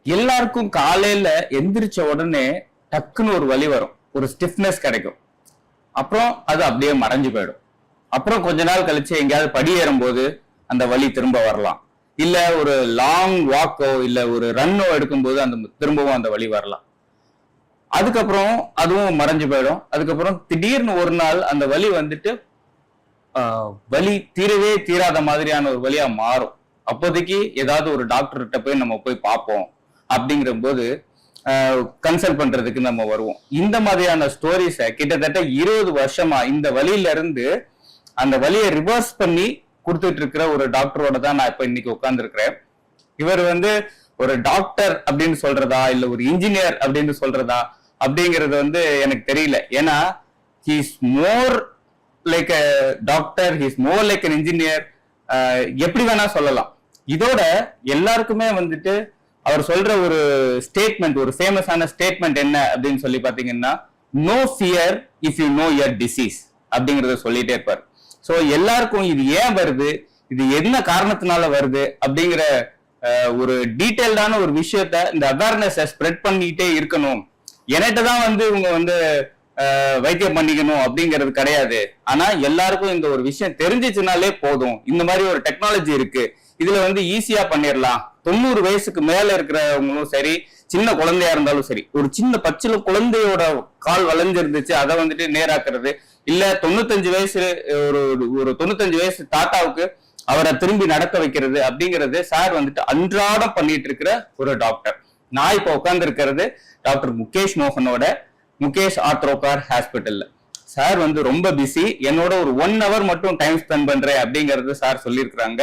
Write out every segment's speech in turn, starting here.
எல்லாருக்கும் காலையில எந்திரிச்ச உடனே டக்குன்னு ஒரு வலி வரும், ஒரு ஸ்டிஃப்னஸ் கிடைக்கும். அப்புறம் அது அப்படியே மறைஞ்சு போயிடும். அப்புறம் கொஞ்ச நாள் கழிச்சு எங்கேயாவது படி ஏறும்போது அந்த வலி திரும்ப வரலாம். இல்ல ஒரு லாங் வாக்கோ இல்ல ஒரு ரன்னோ எடுக்கும்போது திரும்பவும் அந்த வலி வரலாம். அதுக்கப்புறம் அதுவும் மறைஞ்சு போயிடும். அதுக்கப்புறம் திடீர்னு ஒரு நாள் அந்த வலி வந்துட்டு வலி தீரவே தீராத மாதிரியான ஒரு வலியா மாறும். அப்போதைக்கு ஏதாவது ஒரு டாக்டர்கிட்ட போய் நம்ம போய் பார்ப்போம் அப்படிங்கிற போது கன்சல்ட் பண்றதுக்கு நம்ம வருவோம். இந்த மாதிரியான ஸ்டோரிஸை கிட்டத்தட்ட 20 வருஷமா இந்த வலியில இருந்து அந்த வலியை ரிவர்ஸ் பண்ணி கொடுத்துட்டு இருக்கிற ஒரு டாக்டரோட தான் நான் இப்ப இன்னைக்கு உட்கார்ந்து இருக்கிறேன். இவர் ஒரு டாக்டர் அப்படின்னு சொல்றதா இல்ல ஒரு இன்ஜினியர் அப்படின்னு சொல்றதா அப்படிங்கிறது எனக்கு தெரியல. ஏன்னா he is more like a doctor, he is more like an engineer, எப்படி வேணா சொல்லலாம். இதோட எல்லாருக்குமே அவர் சொல்ற ஒரு ஸ்டேட்மெண்ட், ஒரு ஃபேமஸான ஸ்டேட்மெண்ட் என்ன அப்படின்னு சொல்லி பாத்தீங்கன்னா, no fear if you know your disease அப்படிங்கறத சொல்லிட்டே இருப்பார். சோ எல்லாருக்கும் இது ஏன் வருது, இது என்ன காரணத்தினால வருது அப்படிங்கிற ஒரு டீடைல்டான ஒரு விஷயத்த இந்த அவேர்னஸ் ஸ்ப்ரெட் பண்ணிட்டே இருக்கணும். என்கிட்ட தான் இவங்க வைத்தியம் பண்ணிக்கணும் அப்படிங்கிறது கிடையாது. ஆனா எல்லாருக்கும் இந்த ஒரு விஷயம் தெரிஞ்சிச்சுனாலே போதும். இந்த மாதிரி ஒரு டெக்னாலஜி இருக்கு, இதுல ஈஸியா பண்ணிடலாம். 90 வயசுக்கு மேல இருக்கிறவங்களும் சரி, சின்ன குழந்தையா இருந்தாலும் சரி, ஒரு சின்ன பச்சில குழந்தையோட கால் வளைஞ்சிருந்துச்சு அதை நேராக்குறது, இல்ல 95 வயசு ஒரு 95 வயசு தாத்தாவுக்கு அவரை திரும்பி நடக்க வைக்கிறது அப்படிங்கிறது சார் அன்றாடம் பண்ணிட்டு இருக்கிற ஒரு டாக்டர். நான் இப்ப உட்கார்ந்து இருக்கிறது டாக்டர் முகேஷ் மோகனோட முகேஷ் ஆர்த்ரோகார் ஹாஸ்பிட்டல்ல. சார் ரொம்ப பிஸி, என்னோட ஒரு 1 hour மட்டும் டைம் ஸ்பெண்ட் பண்றேன் அப்படிங்கறது சார் சொல்லியிருக்கிறாங்க.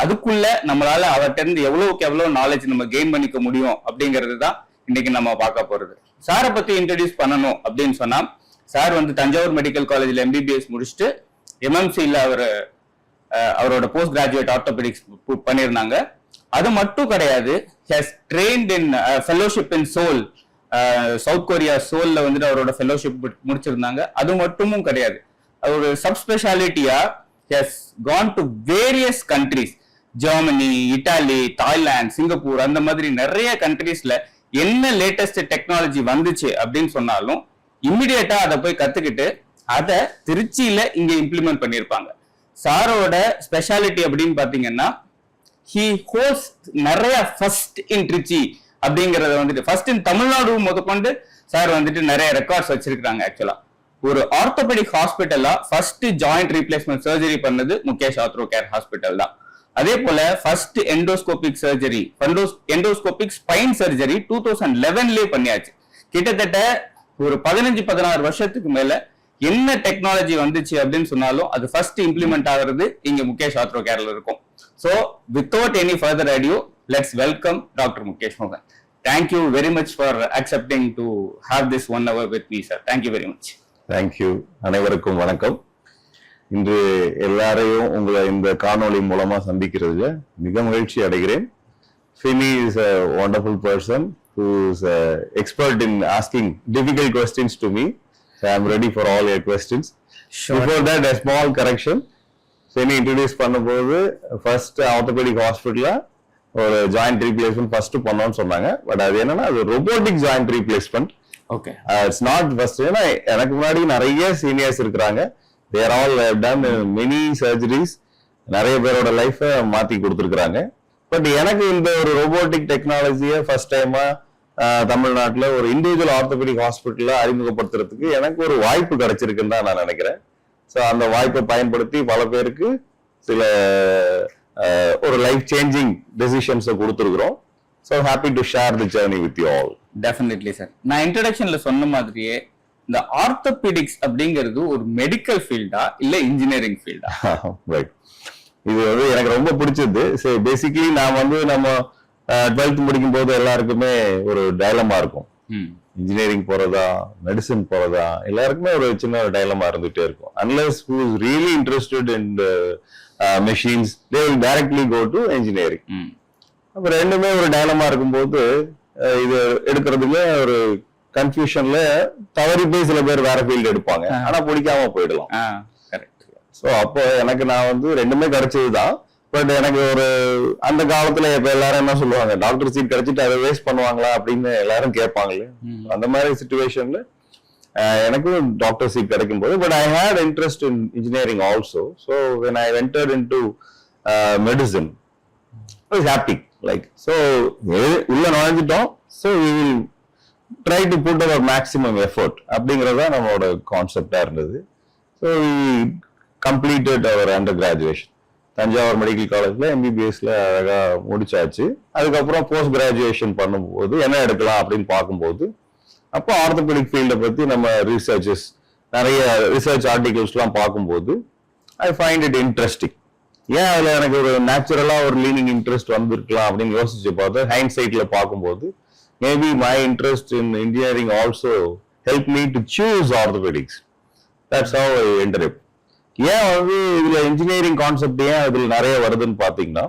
அதுக்குள்ள நம்மளால அவர்கிட்ட இருந்து எவ்வளவுக்கு எவ்வளவு நாலேஜ் நம்ம கெயின் பண்ணிக்க முடியும் அப்படிங்கிறது தான் இன்னைக்கு நம்ம பார்க்க போறது. சாரை பத்தி இன்ட்ரடியூஸ் பண்ணணும் அப்படின்னு சொன்னா, சார் தஞ்சாவூர் மெடிக்கல் காலேஜ்ல MBBS முடிச்சுட்டு MMCல அவரோட போஸ்ட் கிராஜுவேட் ஆர்த்தோபெடிக்ஸ் பண்ணியிருந்தாங்க. அது மட்டும் கிடையாது, has trained in fellowship in Seoul, South Korea சோல்ல அவரோட ஃபெலோஷிப் முடிச்சிருந்தாங்க. அது மட்டுமும் கிடையாது, ஒரு சப்ஸ்பெஷாலிட்டியா has gone to various countries, Germany, Italy, Thailand, Singapore, அந்த மாதிரி நிறைய கண்ட்ரீஸ்ல என்ன லேட்டஸ்ட் டெக்னாலஜி வந்துச்சு அப்படின்னு சொன்னாலும் இம்மிடியேட்டா அதை போய் கத்துக்கிட்டு அதை திருச்சியில இங்க இம்ப்ளிமெண்ட் பண்ணியிருப்பாங்க. சாரோட ஸ்பெஷாலிட்டி அப்படின்னு பாத்தீங்கன்னா, he hosts நிறைய ஃபர்ஸ்ட் இன் ட்ரிச்சி அப்படிங்கறத ஃபர்ஸ்ட் இன் தமிழ்நாடு முதற்கொண்டு சார் நிறைய ரெக்கார்ட்ஸ் வச்சிருக்காங்க. ஆக்சுவலா ஒரு ஆர்த்தோபெடிக் ஹாஸ்பிட்டலா ஃபர்ஸ்ட் ஜாயிண்ட் ரீப்ளேஸ்மெண்ட் சர்ஜரி பண்ணது முகேஷ் ஆர்த்ரோ கேர் ஹாஸ்பிட்டல் தான். அதே போல first endoscopic surgery, endoscopic spine surgery 2011 பண்ணியாச்சு. கிட்டத்தட்ட ஒரு 15-16 வருஷத்துக்கு மேல என்ன டெக்னாலஜி வந்துச்சு அப்படின்னு சொன்னாலும் அது ஃபர்ஸ்ட் இம்ப்ளிமெண்ட் ஆகிறது இங்க முகேஷ் ஆர்த்ரோ கேர்ல இருக்கும். So without any further ado, let's welcome Dr. Mukesh Mohan. Thank you very much for accepting to have this 1 hour with me, sir. Thank you very much. Thank you. அனைவருக்கும் வணக்கம். இன்று எல்லாரையும் உங்களை இந்த காணொளி மூலமா சந்திக்கிறது மிக மகிழ்ச்சி அடைகிறேன். Fini is a wonderful person who is expert in asking difficult questions to me. So I am ready for all your questions. Sure. Before that, a small correction. Fini introduce பண்ணும்போது ஃபர்ஸ்ட் ஆர்த்தோபெடிக் ஹாஸ்பிட்டல்ல ஒரு joint replacement first பண்ணோம்னு சொன்னாங்க. But அது என்னன்னா அது robotic joint replacement. Okay, it's not first. ஏன்னா எனக்கு முன்னாடி நிறைய சீனியர்ஸ் இருக்கிறாங்க. தேர் ஆல் டன் மெனி சர்ஜரிஸ், நிறைய பேரோட லைஃபை மாத்தி கொடுத்துருக்காங்க. பட் எனக்கு இந்த ஒரு ரோபோட்டிக் டெக்னாலஜியை ஃபர்ஸ்ட் டைமா தமிழ்நாட்டில் ஒரு இண்டிவிஜுவல் ஆர்த்தோபெடிக் ஹாஸ்பிட்டல்ல அறிமுகப்படுத்துறதுக்கு எனக்கு ஒரு வாய்ப்பு கிடைச்சிருக்குன்னு தான் நான் நினைக்கிறேன். ஸோ அந்த வாய்ப்பை பயன்படுத்தி பல பேருக்கு சில ஒரு லைஃப் சேஞ்சிங் டெசிஷன்ஸை கொடுத்துருக்குறோம். So happy to share the journey with you all. Definitely sir. நான் இன்ட்ரடக்ஷன்ல சொன்ன மாதிரியே இந்த ஆர்த்தோபெடிக்ஸ் அப்படிங்கிறது ஒரு மெடிக்கல் ஃபீல்டா இல்ல இன்ஜினியரிங் ஃபீல்டா? ரைட், இது எனக்கு ரொம்ப பிடிச்சது. சரி, பேசிக்கலி நான் நம்ம 12th முடிக்கும் போது எல்லாருக்குமே ஒரு டைலமா இருக்கும், இன்ஜினியரிங் போறதா மெடிசன் போறதா, எல்லாருக்குமே ஒரு சின்ன ஒரு டைலமா இருந்துட்டே இருக்கும். Unless who is really interested in machines they will directly go to engineering. அப்ப ரெண்டுமே ஒரு டைலமா இருக்கும்போது இது எடுக்கிறதுல ஒரு கன்ஃபியூஷன்ல தவறி போய் சில பேர் வேற ஃபீல்டு எடுப்பாங்க, ஆனா பிடிக்காம போயிடலாம். ஸோ அப்போ எனக்கு நான் ரெண்டுமே கிடைச்சதுதான். பட் எனக்கு ஒரு அந்த காலத்துல இப்ப எல்லாரும் என்ன சொல்லுவாங்க, டாக்டர் சீட் கிடைச்சிட்டு அதை வேஸ்ட் பண்ணுவாங்களா அப்படின்னு எல்லாரும் கேட்பாங்களே. அந்த மாதிரி சுச்சுவேஷன்ல எனக்கு டாக்டர் சீட் கிடைக்கும் போது, but I had interest in engineering also. So when I ventured in to medicine I was happy. Like so உள்ள நுழைஞ்சிட்டோம். So we will try to put our maximum effort அப்படிங்கிறது தான் நம்மளோட கான்செப்டா இருந்தது. So we completed our undergraduation. Thanjavur medical காலேஜ்ல எம்பிபிஎஸ்ல அழகா முடிச்சாச்சு. அதுக்கப்புறம் போஸ்ட் கிராஜுவேஷன் பண்ணும்போது என்ன எடுக்கலாம் அப்படின்னு பார்க்கும்போது, அப்போ ஆர்த்தோபெடிக் ஃபீல்டை பத்தி நம்ம ரிசர்ச்சஸ் நிறைய ரிசர்ச் ஆர்டிகல்ஸ் எல்லாம் பார்க்கும்போது ஐ ஃபைண்ட் இட் இன்ட்ரெஸ்டிங். ஏன் அதுல எனக்கு ஒரு நேச்சுரலா ஒரு லீனிங் இன்ட்ரெஸ்ட் வந்திருக்கலாம் அப்படின்னு யோசிச்சு பார்த்து ஹைண்ட் சைட்ல பார்க்கும்போது maybe my interest in engineering also help me to choose orthopaedics. That's how I enter it. ஏன் வந்து இதுல இன்ஜினியரிங் கான்செப்ட் ஏன் இதுல நிறைய வருதுன்னு பாத்தீங்கன்னா,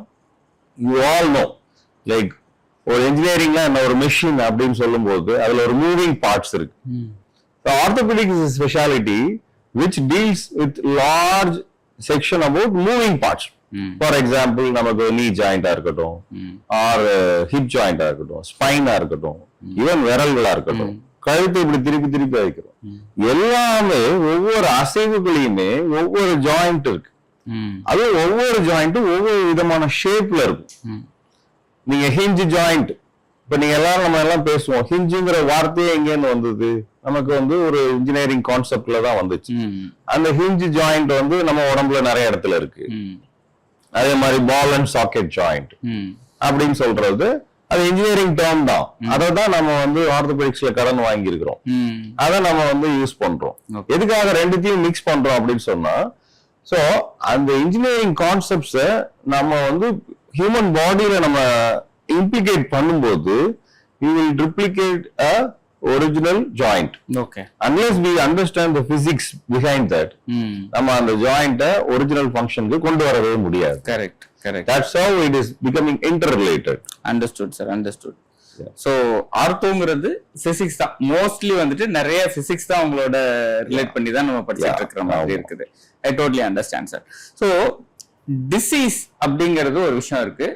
யூ ஆல் நோ லைக் ஒரு இன்ஜினியரிங்ல என்ன ஒரு மெஷின் அப்படின்னு சொல்லும் போது அதுல ஒரு மூவிங் பார்ட்ஸ் இருக்கு. Orthopaedic is speciality which deals with large section about moving parts. For example நமக்கு நீ ஜாயிண்டா இருக்கட்டும், ஆர் ஹிப் ஜாயிண்டா இருக்கட்டும், ஸ்பைனா இருக்கட்டும், ஈவன் விரல்களா இருக்கட்டும், கழுத்தை இப்படி திருப்பி திருப்பி வைக்கிறோம். எல்லாமே ஒவ்வொரு அசைவுகளையுமே ஒவ்வொரு ஜாயிண்ட் இருக்கு. அது ஒவ்வொரு ஜாயிண்ட்டும் ஒவ்வொரு விதமான ஷேப்ல இருக்கும். நீங்க ஹிஞ்ச் ஜாயிண்ட், இப்ப நீங்க எல்லாரும் நம்ம எல்லாம் பேசுவோம், ஹிஞ்சுங்கிற வார்த்தையே எங்கேன்னு வந்தது, நமக்கு வந்து ஒரு இன்ஜினியரிங் கான்செப்ட்ல தான் வந்துச்சு. அந்த ஹிஞ்ச் ஜாயிண்ட் வந்து நம்ம உடம்புல நிறைய இடத்துல இருக்கு. அதே மாதிரி பால் அண்ட் சாக்கெட் ஜாயிண்ட் அப்படின்னு சொல்றது அது இன்ஜினியரிங் டேர்ம் தான். அதை தான் நம்ம வந்து ஆர்த்தோபெடிக்ஸ்ல கடன் வாங்கி இருக்கிறோம். அதை நம்ம வந்து யூஸ் பண்றோம். எதுக்காக ரெண்டுத்தையும் மிக்ஸ் பண்றோம் அப்படின்னு சொன்னா, சோ அந்த இன்ஜினியரிங் கான்செப்ட்ஸ நம்ம வந்து ஹியூமன் பாடியில நம்ம இம்ப்ளிகேட் பண்ணும்போது we will replicate a original joint. Okay. Unless we understand the physics behind that, நம்ம அந்த ஜாயிண்ட ஒரிஜினல் ஃபங்க்ஷனுக்கு கொண்டு வரவே முடியாது. Correct. That's how it is becoming interrelated. Understood, sir. Understood. So ஆர்த்தோங்கிறது பிசிக்ஸ் தான் மோஸ்ட்லி வந்துட்டு நிறைய பிசிக்ஸ் தான் உங்களோட ரிலேட் பண்ணி தான் நம்ம படிச்சுட்டு இருக்கிற மாதிரி இருக்குது. I totally understand sir. So disease அப்படிங்கிறது ஒரு விஷயம் இருக்கு,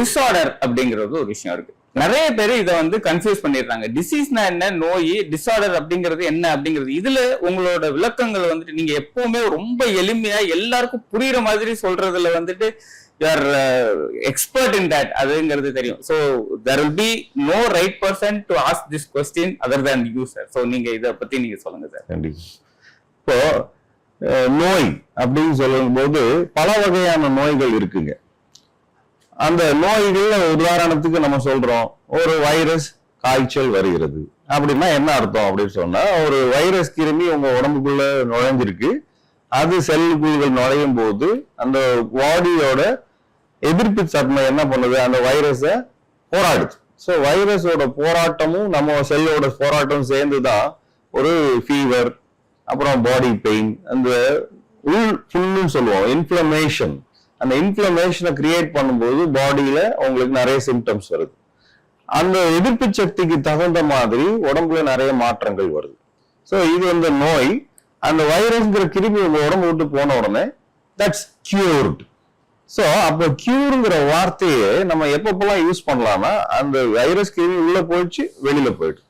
டிஸார்டர் அப்படிங்கிறது ஒரு விஷயம் இருக்கு. நிறைய பேர் இதை வந்து கன்ஃபியூஸ் பண்ணிடுறாங்க. டிசீஸ்னா என்ன, நோய், டிஸார்டர் அப்படிங்கிறது என்ன அப்படிங்கிறது. இதுல உங்களோட விளக்கங்கள் வந்துட்டு நீங்க எப்பவுமே ரொம்ப எளிமையா எல்லாருக்கும் புரியுற மாதிரி சொல்றதுல வந்துட்டு you are expert in that அதுங்கிறது தெரியும். So there will be no right person to ask this question other than you, sir. So நீங்க இத பத்தி நீங்க சொல்லுங்க சார். இப்போ நோய் அப்படின்னு சொல்லும்போது பல வகையான நோய்கள் இருக்குங்க. அந்த நோய்கள் உதாரணத்துக்கு நம்ம சொல்றோம், ஒரு வைரஸ் காய்ச்சல் வருகிறது அப்படின்னா என்ன அர்த்தம் அப்படின்னு சொன்னா, ஒரு வைரஸ் கிருமி உங்க உடம்புக்குள்ள நுழைஞ்சிருக்கு. அது செல்லுக்குள்கள் நுழையும் போது அந்த பாடியோட எதிர்ப்பு தன்மை என்ன பண்ணுது, அந்த வைரஸை போராடுது. ஸோ வைரஸோட போராட்டமும் நம்ம செல்லோட போராட்டமும் சேர்ந்துதான் ஒரு ஃபீவர், அப்புறம் பாடி பெயின், அந்த ஃபுல்லுன்னு சொல்லுவோம் இன்ஃப்ளமேஷன். அந்த இன்ஃப்ளமேஷனை கிரியேட் பண்ணும்போது பாடியில உங்களுக்கு நிறைய சிம்டம்ஸ் வருது. அந்த எதிர்ப்பு சக்திக்கு தகுந்த மாதிரி உடம்புல நிறைய மாற்றங்கள் வருது. ஸோ இது வந்து நோய். அந்த வைரஸ்ங்கிற கிருமி உங்க உடம்பு விட்டு போன உடனே தட்ஸ் கியூர்டு. ஸோ அப்போ கியூருங்கிற வார்த்தையை நம்ம எப்பப்பெல்லாம் யூஸ் பண்ணலாம்னா, அந்த வைரஸ் கிருமி உள்ள போயிடுச்சு, வெளியில போயிடுச்சு.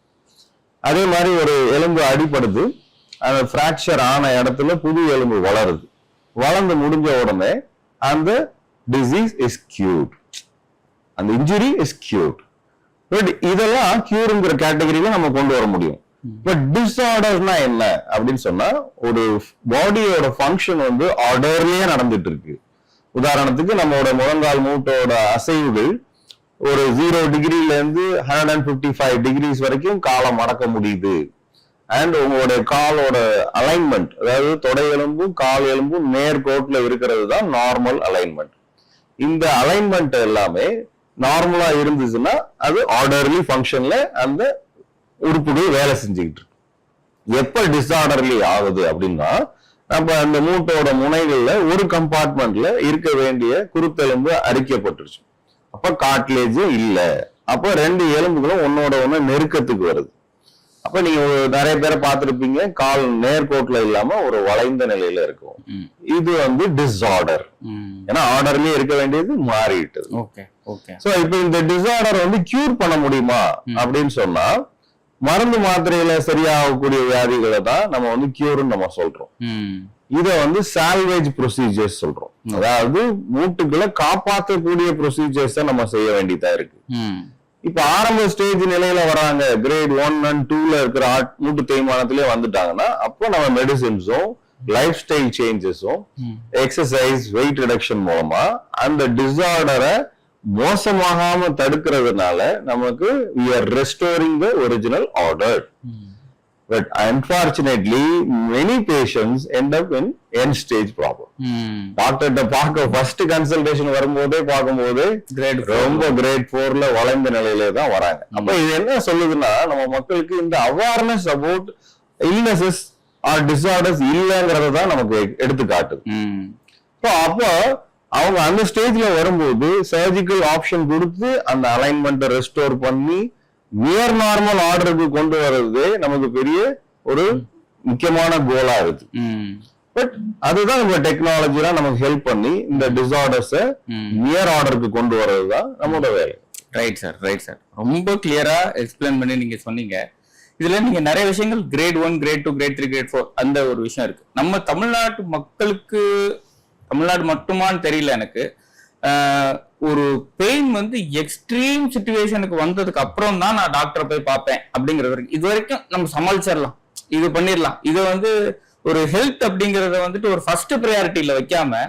அதே மாதிரி ஒரு எலும்பு அடிபடுது, அந்த பிராக்சர் ஆன இடத்துல புது எலும்பு வளருது. வளர்ந்து முடிஞ்ச உடனே அந்த டிசீஸ் இஸ் கியூர்ட், அந்த இன்ஜுரி இஸ் கியூர்ட். பட் இதெல்லாம் கியூருங்கிற கேட்டகரியில நம்ம கொண்டு வர முடியும். பட் டிஸார்டர்னா என்ன அப்படின்னு சொன்னா, ஒரு பாடியோட ஃபங்க்ஷன் வந்து ஆர்டர்லயே நடந்துட்டு இருக்கு. உதாரணத்துக்கு நம்மளோட முழங்கால் மூட்டோட அசைவுகள் ஒரு 0 டிகிரில இருந்து 155 டிகிரிஸ் வரைக்கும் காலை மடக்க முடியுது. அண்ட் உங்களுடைய காலோட அலைன்மெண்ட், அதாவது தொடை எலும்பும் கால் எலும்பும் நேர்கோட்டில் இருக்கிறது தான் நார்மல் அலைன்மெண்ட். இந்த அலைன்மெண்ட் எல்லாமே நார்மலா இருந்துச்சுன்னா அது ஆர்டர்லி ஃபங்க்ஷன்ல அந்த உறுப்புகள் வேலை செஞ்சுக்கிட்டு இருக்கு. எப்ப டிஸார்டர்லி ஆகுது அப்படின்னா, நம்ம அந்த மூட்டோட முனைகள்ல ஒரு கம்பார்ட்மெண்ட்ல இருக்க வேண்டிய குருத்தெலும்பு அரிக்கப்பட்டுருச்சு. அப்ப காட்லேஜ் இல்ல, அப்ப 2 எலும்புகளும் ஒன்னோட ஒண்ணு நெருக்கத்துக்கு வருது. அப்ப நீங்க நிறைய பேரை பார்த்திருப்பீங்க, கால் நேர்கோட்டுல இல்லாம ஒரு வளைந்த நிலையில இருக்கும். இது வந்து டிஸார்டர். ஏன்னா ஆர்டர்லயே இருக்க வேண்டியது மாறிட்டது. சோ இப்ப இந்த டிஸார்டர் வந்து கியூர் பண்ண முடியுமா அப்படின்னு சொன்னா, மருந்து மாத்திரையில சரியாகக்கூடிய வியாதிகளை தான் நம்ம வந்து கியூர்னு நம்ம சொல்றோம். இத வந்து சால்வேஜ் ப்ரொசீஜர்ஸ் சொல்றோம். அதாவது மூட்டுகளை காப்பாற்றக்கூடிய ப்ரொசீஜர்ஸ் நம்ம செய்ய வேண்டியதா இருக்கு. இப்ப ஆரம்ப ஸ்டேஜ் நிலையில வராங்க, கிரேட் 1 and 2ல இருக்கிற மூட்டு தேய்மானத்திலே வந்துட்டாங்கன்னா, அப்போ நம்ம மெடிசின்ஸும் லைஃப் ஸ்டைல் சேஞ்சஸும் எக்ஸசைஸ் வெயிட் ரிடக்ஷன் மூலமா அந்த டிஸார்டரை மோசமாகாம தடுக்கிறதுனால நமக்கு we are restoring the original order. But unfortunately, many patients end up in end stage problem. டாக்டர்கிட்ட பார்க்க ஃபர்ஸ்ட் கன்சல்டேஷன் வரும்போதே பார்க்கும்போது ரொம்ப கிரேட் 4ல வளைந்த நிலையில தான் வராங்க. அப்ப இது என்ன சொல்லுதுன்னா, நம்ம மக்களுக்கு இந்த awareness about illnesses or disorders இல்லைங்கிறத தான் நமக்கு எடுத்து காட்டுது. அப்போ அவங்க அந்த ஸ்டேஜ்ல வரும்போது சர்ஜிக்கல் ஆப்ஷன் கொடுத்து அந்த அலைன்மெண்ட்டை ரெஸ்டோர் பண்ணி நியர் நார்மல் ஆர்டருக்கு கொண்டு வர்றது நமக்கு பெரிய ஒரு முக்கியமான கோலா இருக்கு. பட் அதுதான் நம்ம டெக்னாலஜில நமக்கு ஹெல்ப் பண்ணி இந்த டிஸார்டர்ஸை நியர் ஆர்டருக்கு கொண்டு வர்றதுதான் நம்மளோட வேலை. ரைட் சார், ரொம்ப கிளியரா எக்ஸ்பிளைன் பண்ணி நீங்க சொன்னீங்க. இதுல நீங்க நிறைய விஷயங்கள் கிரேட் 1, கிரேட் 2, கிரேட் 3, கிரேட் 4 அந்த ஒரு விஷயம் இருக்கு. நம்ம தமிழ்நாட்டு மக்களுக்கு, தமிழ்நாடு மட்டுமான்னு தெரியல எனக்கு, ஒரு பெயின் வந்து எக்ஸ்ட்ரீம் சிச்சுவேஷனுக்கு வந்ததுக்கு அப்புறம் தான் நான் டாக்டரை போய் பார்ப்பேன் அப்படிங்கிற வரைக்கும், இது வரைக்கும் நம்ம சமாளிச்சிடலாம், இது பண்ணிடலாம். இதை வந்து ஒரு ஹெல்த் அப்படிங்கறத வந்துட்டு ஒரு ஃபர்ஸ்ட் ப்ரையாரிட்டியில வைக்காம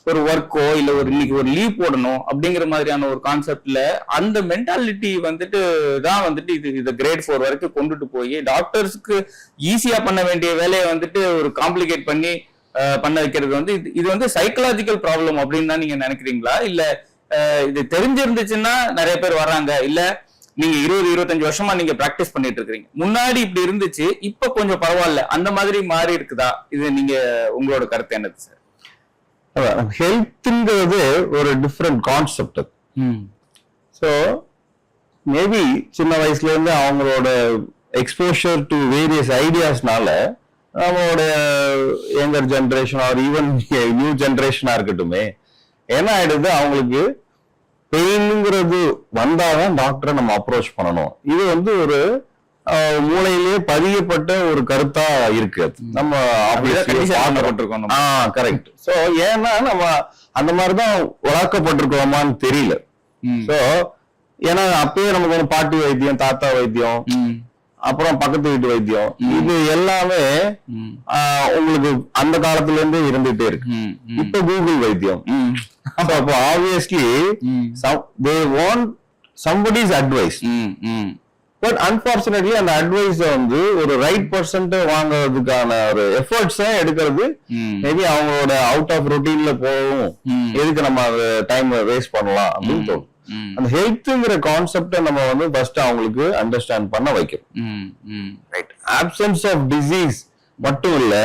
ஒரு ஒர்க்கோ இல்ல ஒரு இன்னைக்கு ஒரு லீவ் போடணும் அப்படிங்கிற மாதிரியான ஒரு கான்செப்ட்ல அந்த மென்டாலிட்டி வந்துட்டு தான் வந்துட்டு இது கிரேட் 4 வரைக்கும் கொண்டுட்டு போய் டாக்டர்ஸ்க்கு ஈஸியா பண்ண வேண்டிய வேலையை வந்துட்டு ஒரு காம்ப்ளிகேட் பண்ணி பண்ண வைக்கிறது வந்து இது வந்து சைக்கலாஜிக்கல் ப்ராப்ளம் அப்படின்னு தான் நீங்க நினைக்கிறீங்களா? இல்ல இது தெரிஞ்சிருந்துச்சுன்னா நிறைய பேர் வர்றாங்க, இல்ல நீங்க 20-25 வருஷமா நீங்க பிராக்டிஸ் பண்ணிட்டு இருக்கீங்க, முன்னாடி இப்படி இருந்துச்சு இப்ப கொஞ்சம் பரவாயில்ல அந்த மாதிரி மாறி இருக்குதா? இது நீங்க உங்களோட கருத்து என்னது சார்? ஹெல்த்ங்கிறது ஒரு டிஃப்ரெண்ட் கான்செப்ட். ஸோ மேபி சின்ன வயசுல இருந்து அவங்களோட எக்ஸ்போஷர் டு வேரியஸ் ஐடியாஸ்னால நம்மளோட younger generation or even new ஜென்ரேஷனா இருக்கட்டுமே, என்ன ஆயிடுது, அவங்களுக்கு பெயின்ங்கிறது வந்தாதான் டாக்டரை நம்ம அப்ரோச் பண்ணணும். இது வந்து ஒரு மூளையிலேயே பதியப்பட்ட ஒரு கருத்தா இருக்கு. நம்ம கரெக்ட். சோ ஏன்னா நம்ம அந்த மாதிரிதான் வளர்க்கப்பட்டிருக்கோமான்னு தெரியல. சோ ஏன்னா அப்பயே நமக்கு ஒரு பாட்டி வைத்தியம், தாத்தா வைத்தியம், அப்புறம் பக்கத்து வீட்டு வைத்தியம், இது எல்லாமே உங்களுக்கு அந்த காலத்துல இருந்தே இருந்துட்டே இருக்கு. இப்ப கூகுள் வைத்தியம். அப்போ obviously they want somebody's advice. But unfortunately அந்த அட்வைஸ் வந்து ஒரு ரைட் பர்சன்ட் வாங்குறதுக்கான ஒரு எஃபர்ட்ஸ் எடுக்கிறது மேபி அவங்களோட அவுட் ஆஃப் ரொட்டீன்ல போகும். எதுக்கு நம்ம டைம் வேஸ்ட் பண்ணலாம் அப்படின்னு தோணும். அந்த ஹெல்த்ங்கிற கான்செப்டை நம்ம வந்து ஃபர்ஸ்ட் அவங்களுக்கு அண்டர்ஸ்டாண்ட் பண்ண வைக்கணும். ரைட். ஆப்சன்ஸ் ஆஃப் டிசீஸ் மட்டும் இல்ல,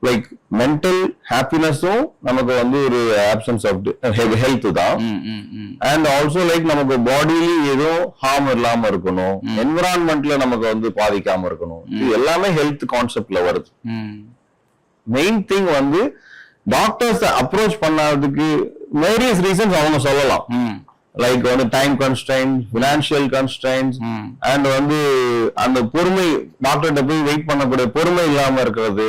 லைக் மென்டல் ஹாப்பினஸும் நமக்கு வந்து ஒரு ஆப்சன்ஸ் ஆஃப் ஹெல்த் தான். அண்ட் ஆல்சோ லைக் நமக்கு பாடியில எதுவும் ஹார்ம் இல்லாம இருக்கணும், என்விரான்மெண்ட்ல நமக்கு வந்து பாதிக்காம இருக்கணும். இது எல்லாமே ஹெல்த் கான்செப்ட்ல வருது. மெயின் திங் வந்து டாக்டர்ஸ் அப்ரோச் பண்ணாததுக்கு வேரியஸ் ரீசன்ஸ் அவங்க சொல்லலாம். லைக் வந்து time constraints, financial constraints, and வந்து அந்த பொறுமை, டாக்டர்கிட்ட போய் வெயிட் பண்ணக்கூடிய பொறுமை இல்லாம இருக்கிறது,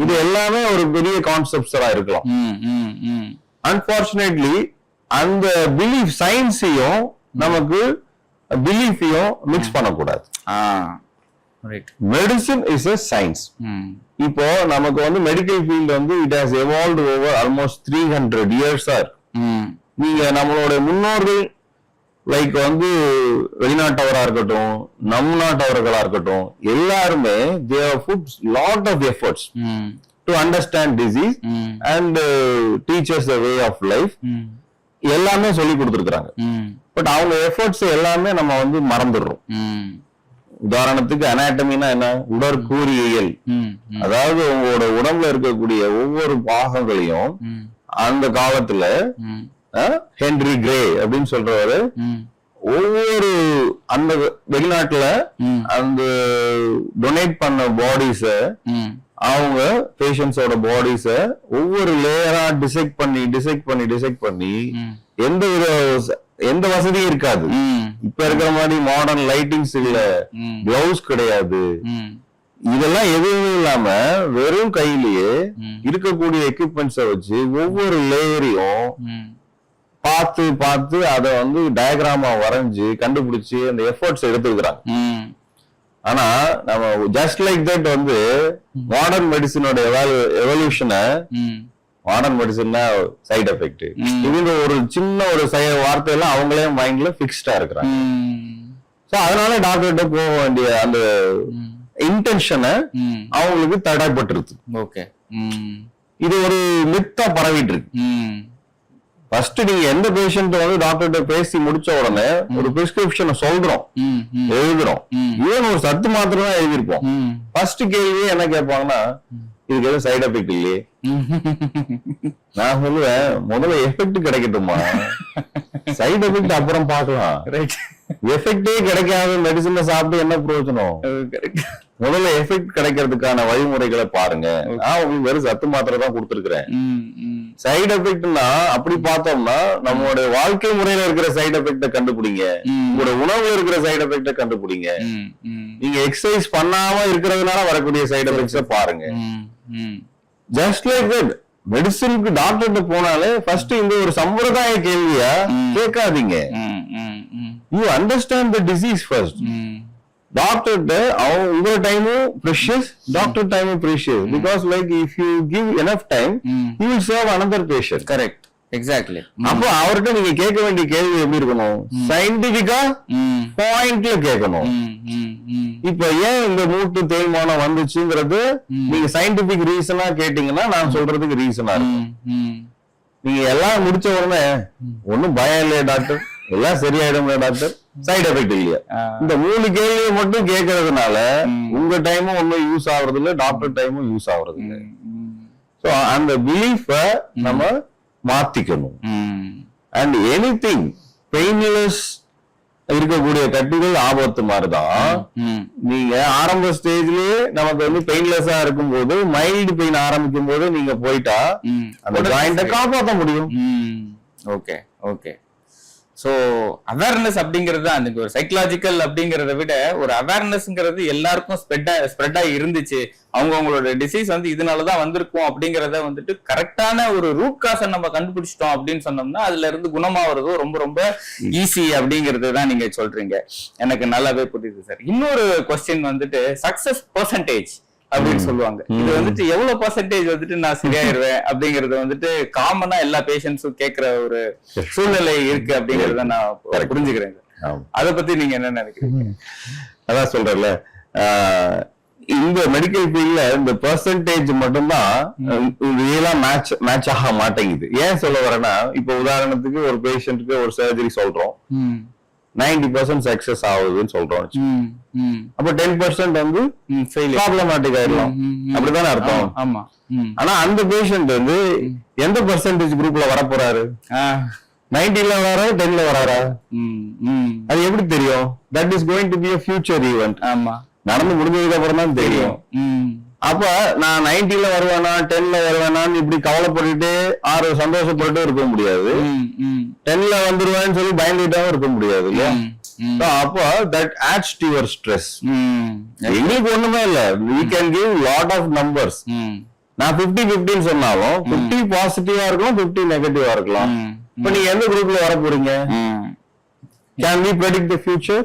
இது எல்லாமே ஒரு பெரிய கான்செப்ட்ஸா இருக்கலாம். அன்பார்ச்சுனேட்லி அந்த பிலீஃப் சயின்ஸையும் நமக்கு பிலீஃபையும் மிக்ஸ் பண்ணக்கூடாது. Medicine is a science. இப்போ நமக்கு வந்து மெடிக்கல் ஃபீல்ட் வந்து it has evolved over almost 300 years. நீங்க நம்மளோட முன்னோர்கள் லைக் வந்து வெளிநாட்டவரா இருக்கட்டும், நம் நாட்டவர்களா இருக்கட்டும், எல்லாருமே they have put lot of efforts to understand disease and teach us the way of life. எல்லாமே சொல்லி கொடுத்துருக்காங்க. பட் அவங்க எஃபர்ட்ஸ் எல்லாமே நம்ம வந்து மறந்துடுறோம். உதாரணத்துக்கு அனாட்டமினா என்ன, உடற்கூறியல். அதாவது உங்களோட உடம்புல இருக்கக்கூடிய ஒவ்வொரு பாகங்களையும் அந்த காலத்துல ஹென்ரி கிரே அப்படின்னு சொல்றவரு ஒவ்வொரு அந்த வெளிநாட்டுல அந்த டொனேட் பண்ண பாடிஸ அவங்க பேஷண்ட்ஸோட பாடிஸ ஒவ்வொரு லேயரா டிசைட் பண்ணி எந்த வசதியும் இருக்காது. இப்ப இருக்கிற மாதிரி மாடர்ன் லைட்டிங்ஸ் இல்ல, கிளவுஸ் கிடையாது, இதெல்லாம் எதுவும் இல்லாம வெறும் கையிலேயே இருக்கக்கூடிய எக்யூப்மெண்ட்ஸ வச்சு ஒவ்வொரு லேயரையும் பார்த்து அதை வந்து டயக்ராமா வரைஞ்சு கண்டுபிடிச்சு அந்த எஃபர்ட்ஸ் எடுத்துக்கிறாங்க. ஆனா நம்ம ஜஸ்ட் லைக் தட் வந்து மாடர்ன் மெடிசினோட எவல்யூஷனை, மாடர்ன் மெடிசின்னா சைடு எஃபெக்ட் இதுன்ற ஒரு சின்ன ஒரு வார்த்தையெல்லாம் அவங்களே மைண்ட்ல பிக்ஸ்டா இருக்கிறாங்க. சோ அதனால டாக்டர்கிட்ட போக வேண்டிய அந்த இன்டென்ஷனை அவங்களுக்கு தடைப்பட்டிருக்கு. ஓகே, இது ஒரு மித்தா பரவிட்டு இருக்கு. ஃபர்ஸ்ட் நீங்க எந்த பேஷண்ட் வந்து டாக்டர்கிட்ட பேசி முடிச்ச உடனே ஒரு பிரிஸ்கிரிப்ஷனை சொல்றோம், எழுதுறோம், ஈவன் ஒரு சத்து மாத்திரம் தான் எழுதிருப்போம். ஃபர்ஸ்ட் கேள்வி என்ன கேட்பாங்கன்னா, இதுக்கு எதுவும் சைடு எஃபெக்ட் இல்லையே. நான் சொல்லுவேன், முதல்ல எஃபெக்ட் கிடைக்கட்டுமா, சைடு எஃபெக்ட் அப்புறம் பார்க்கலாம். எஃபெக்டே கிடைக்காத மெடிசன் சாப்பிட்டு என்ன பிரயோஜனம்? முதல்ல எஃபெக்ட் கிடைக்கிறதுக்கான வழிமுறைகளை பாருங்க. நான் உங்களுக்கு வெறும் சத்து மாத்திரை தான் கொடுத்துருக்கிறேன். சைடு எஃபெக்ட்னா அப்படி பார்த்தோம்னா நம்மளுடைய வாழ்க்கை முறையில இருக்கிற சைடு எஃபெக்ட கண்டுபிடிங்க, உங்களோட உணவுல இருக்கிற சைடு எஃபெக்ட கண்டுபிடிங்க. நீங்க எக்ஸசைஸ் பண்ணாம இருக்கிறதுனால வரக்கூடிய சைடு எஃபெக்ட்ஸ பாருங்க. ஜஸ்ட் லைக் தட் மெடிசினுக்கு டாக்டர்கிட்ட போனாலே ஃபர்ஸ்ட் இந்த ஒரு சம்பிரதாய கேள்வியா கேட்காதீங்க. You understand the disease first. டாக்டர்கிட்ட உங்க டைமும் ப்ரெஷியஸ், டாக்டர் டைமும் precious. Because like if you give enough time you will serve another patient. Correct, exactly. அப்போ அவர்கிட்ட நீங்க கேட்க வேண்டிய கேள்வி எப்படி இருக்கணும்? சயின்டிபிக்கா பாயிண்ட்ல கேட்கணும். இப்ப ஏன் இந்த மூட்டு தேய்மானம் வந்துச்சுங்கிறது நீங்க சயின்டிபிக் ரீசனா கேட்டீங்கன்னா நான் சொல்றதுக்கு ரீசனா இருக்கும். நீங்க எல்லாம் முடிச்ச உடனே ஒன்னும் பயம் இல்லையா டாக்டர், எல்லாம் சரியாயிடும் டாக்டர், சைடு எஃபெக்ட் இல்லையா, இந்த 3 கேள்வியை மட்டும் கேட்கறதுனால உங்க டைமும் ஒன்னும் யூஸ் ஆகுறது இல்லை, டாக்டர் டைமும் யூஸ் ஆகுறது இல்லை. சோ அந்த பிலீஃப நம்ம மாத்திக்கணும். அண்ட் எனிதிங் பெயின்லெஸ் இருக்கக்கூடிய கட்டிகள் ஆபத்து மாதிரிதான். நீங்க ஆரம்ப ஸ்டேஜ்லயே நமக்கு வந்து பெயின்லெஸ்ஸா இருக்கும் போது, மைல்டு பெயின் ஆரம்பிக்கும் போது நீங்க போயிட்டா அந்த ஜாயிண்ட காப்பாற்ற முடியும். Okay okay. சோ அவேர்னஸ் அப்படிங்கிறது அந்த ஒரு சைக்கலாஜிக்கல் அப்படிங்கறத விட ஒரு அவேர்னஸ்ங்கிறது எல்லாருக்கும் ஸ்ப்ரெட் ஆகி இருந்துச்சு. அவங்களோட டிசீஸ் வந்து இதனாலதான் வந்திருக்கும் அப்படிங்கறத வந்துட்டு கரெக்டான ஒரு ரூட் காசை நம்ம கண்டுபிடிச்சிட்டோம் அப்படின்னு சொன்னோம்னா அதுல இருந்து குணமாவறதும் ரொம்ப ரொம்ப ஈஸி அப்படிங்கறது தான் நீங்க சொல்றீங்க. எனக்கு நல்லாவே புரியுது சார். இன்னொரு கொஸ்டின் வந்துட்டு சக்சஸ் பெர்சன்டேஜ் அப்படின்னு சொல்லுவாங்க. இது வந்துட்டு எவ்வளவு பெர்சன்டேஜ் வந்துட்டு நான் சரியாயிருவேன் அப்படிங்கறது வந்துட்டு காமனா எல்லா பேஷண்ட்ஸும் கேட்கிற ஒரு சூழ்நிலை இருக்கு அப்படிங்கறத நான் புரிஞ்சுக்கிறேன். அத பத்தி நீங்க என்ன நினைக்கிறீங்க? அதான் சொல்றேன்ல, இந்த மெடிக்கல் ஃபீல்ட்ல இந்த பெர்சன்டேஜ் மட்டும்தான் ரியலா மேட்ச் ஆக மாட்டேங்குது. ஏன் சொல்ல வரேன்னா, இப்ப உதாரணத்துக்கு ஒரு பேஷண்ட்டுக்கு ஒரு சர்ஜரி சொல்றோம், 90% சக்சஸ் ஆகுதுன்னு சொல்றோம். அப்ப 10% வந்து ப்ராப்ளமேட்டிக் ஆயிடலாம், அப்படித்தானே அர்த்தம்? ஆமா. ஆனா அந்த பேஷண்ட் வந்து எந்த பெர்சன்டேஜ் குரூப்ல வர போறாரு? 90ல வராரா 10ல வராரா? அது எப்படி தெரியும்? That is going to be a future event. ஆமா, நடந்து முடிஞ்சதுக்கு அப்புறம் தான் தெரியும். அப்ப நான் 90ல வருவேனா 10ல வருவேனான்னு இப்படி கவலைப்பட்டுட்டு சந்தோஷப்பட்டு இருக்க முடியாது. 10ல வந்துருவேன்னு சொல்லி பயந்துட்டாவும் இருக்க முடியாது இல்லையா? அப்போ that adds to your stress. எங்களுக்கு ஒண்ணுமே இல்ல, we can give lot of numbers. நான் 50-50 சொன்னாலும் 50 பாசிட்டிவா இருக்கலாம், 50 நெகட்டிவா இருக்கலாம். இப்ப நீங்க எந்த குரூப்ல வர போறீங்க? Can we predict the future?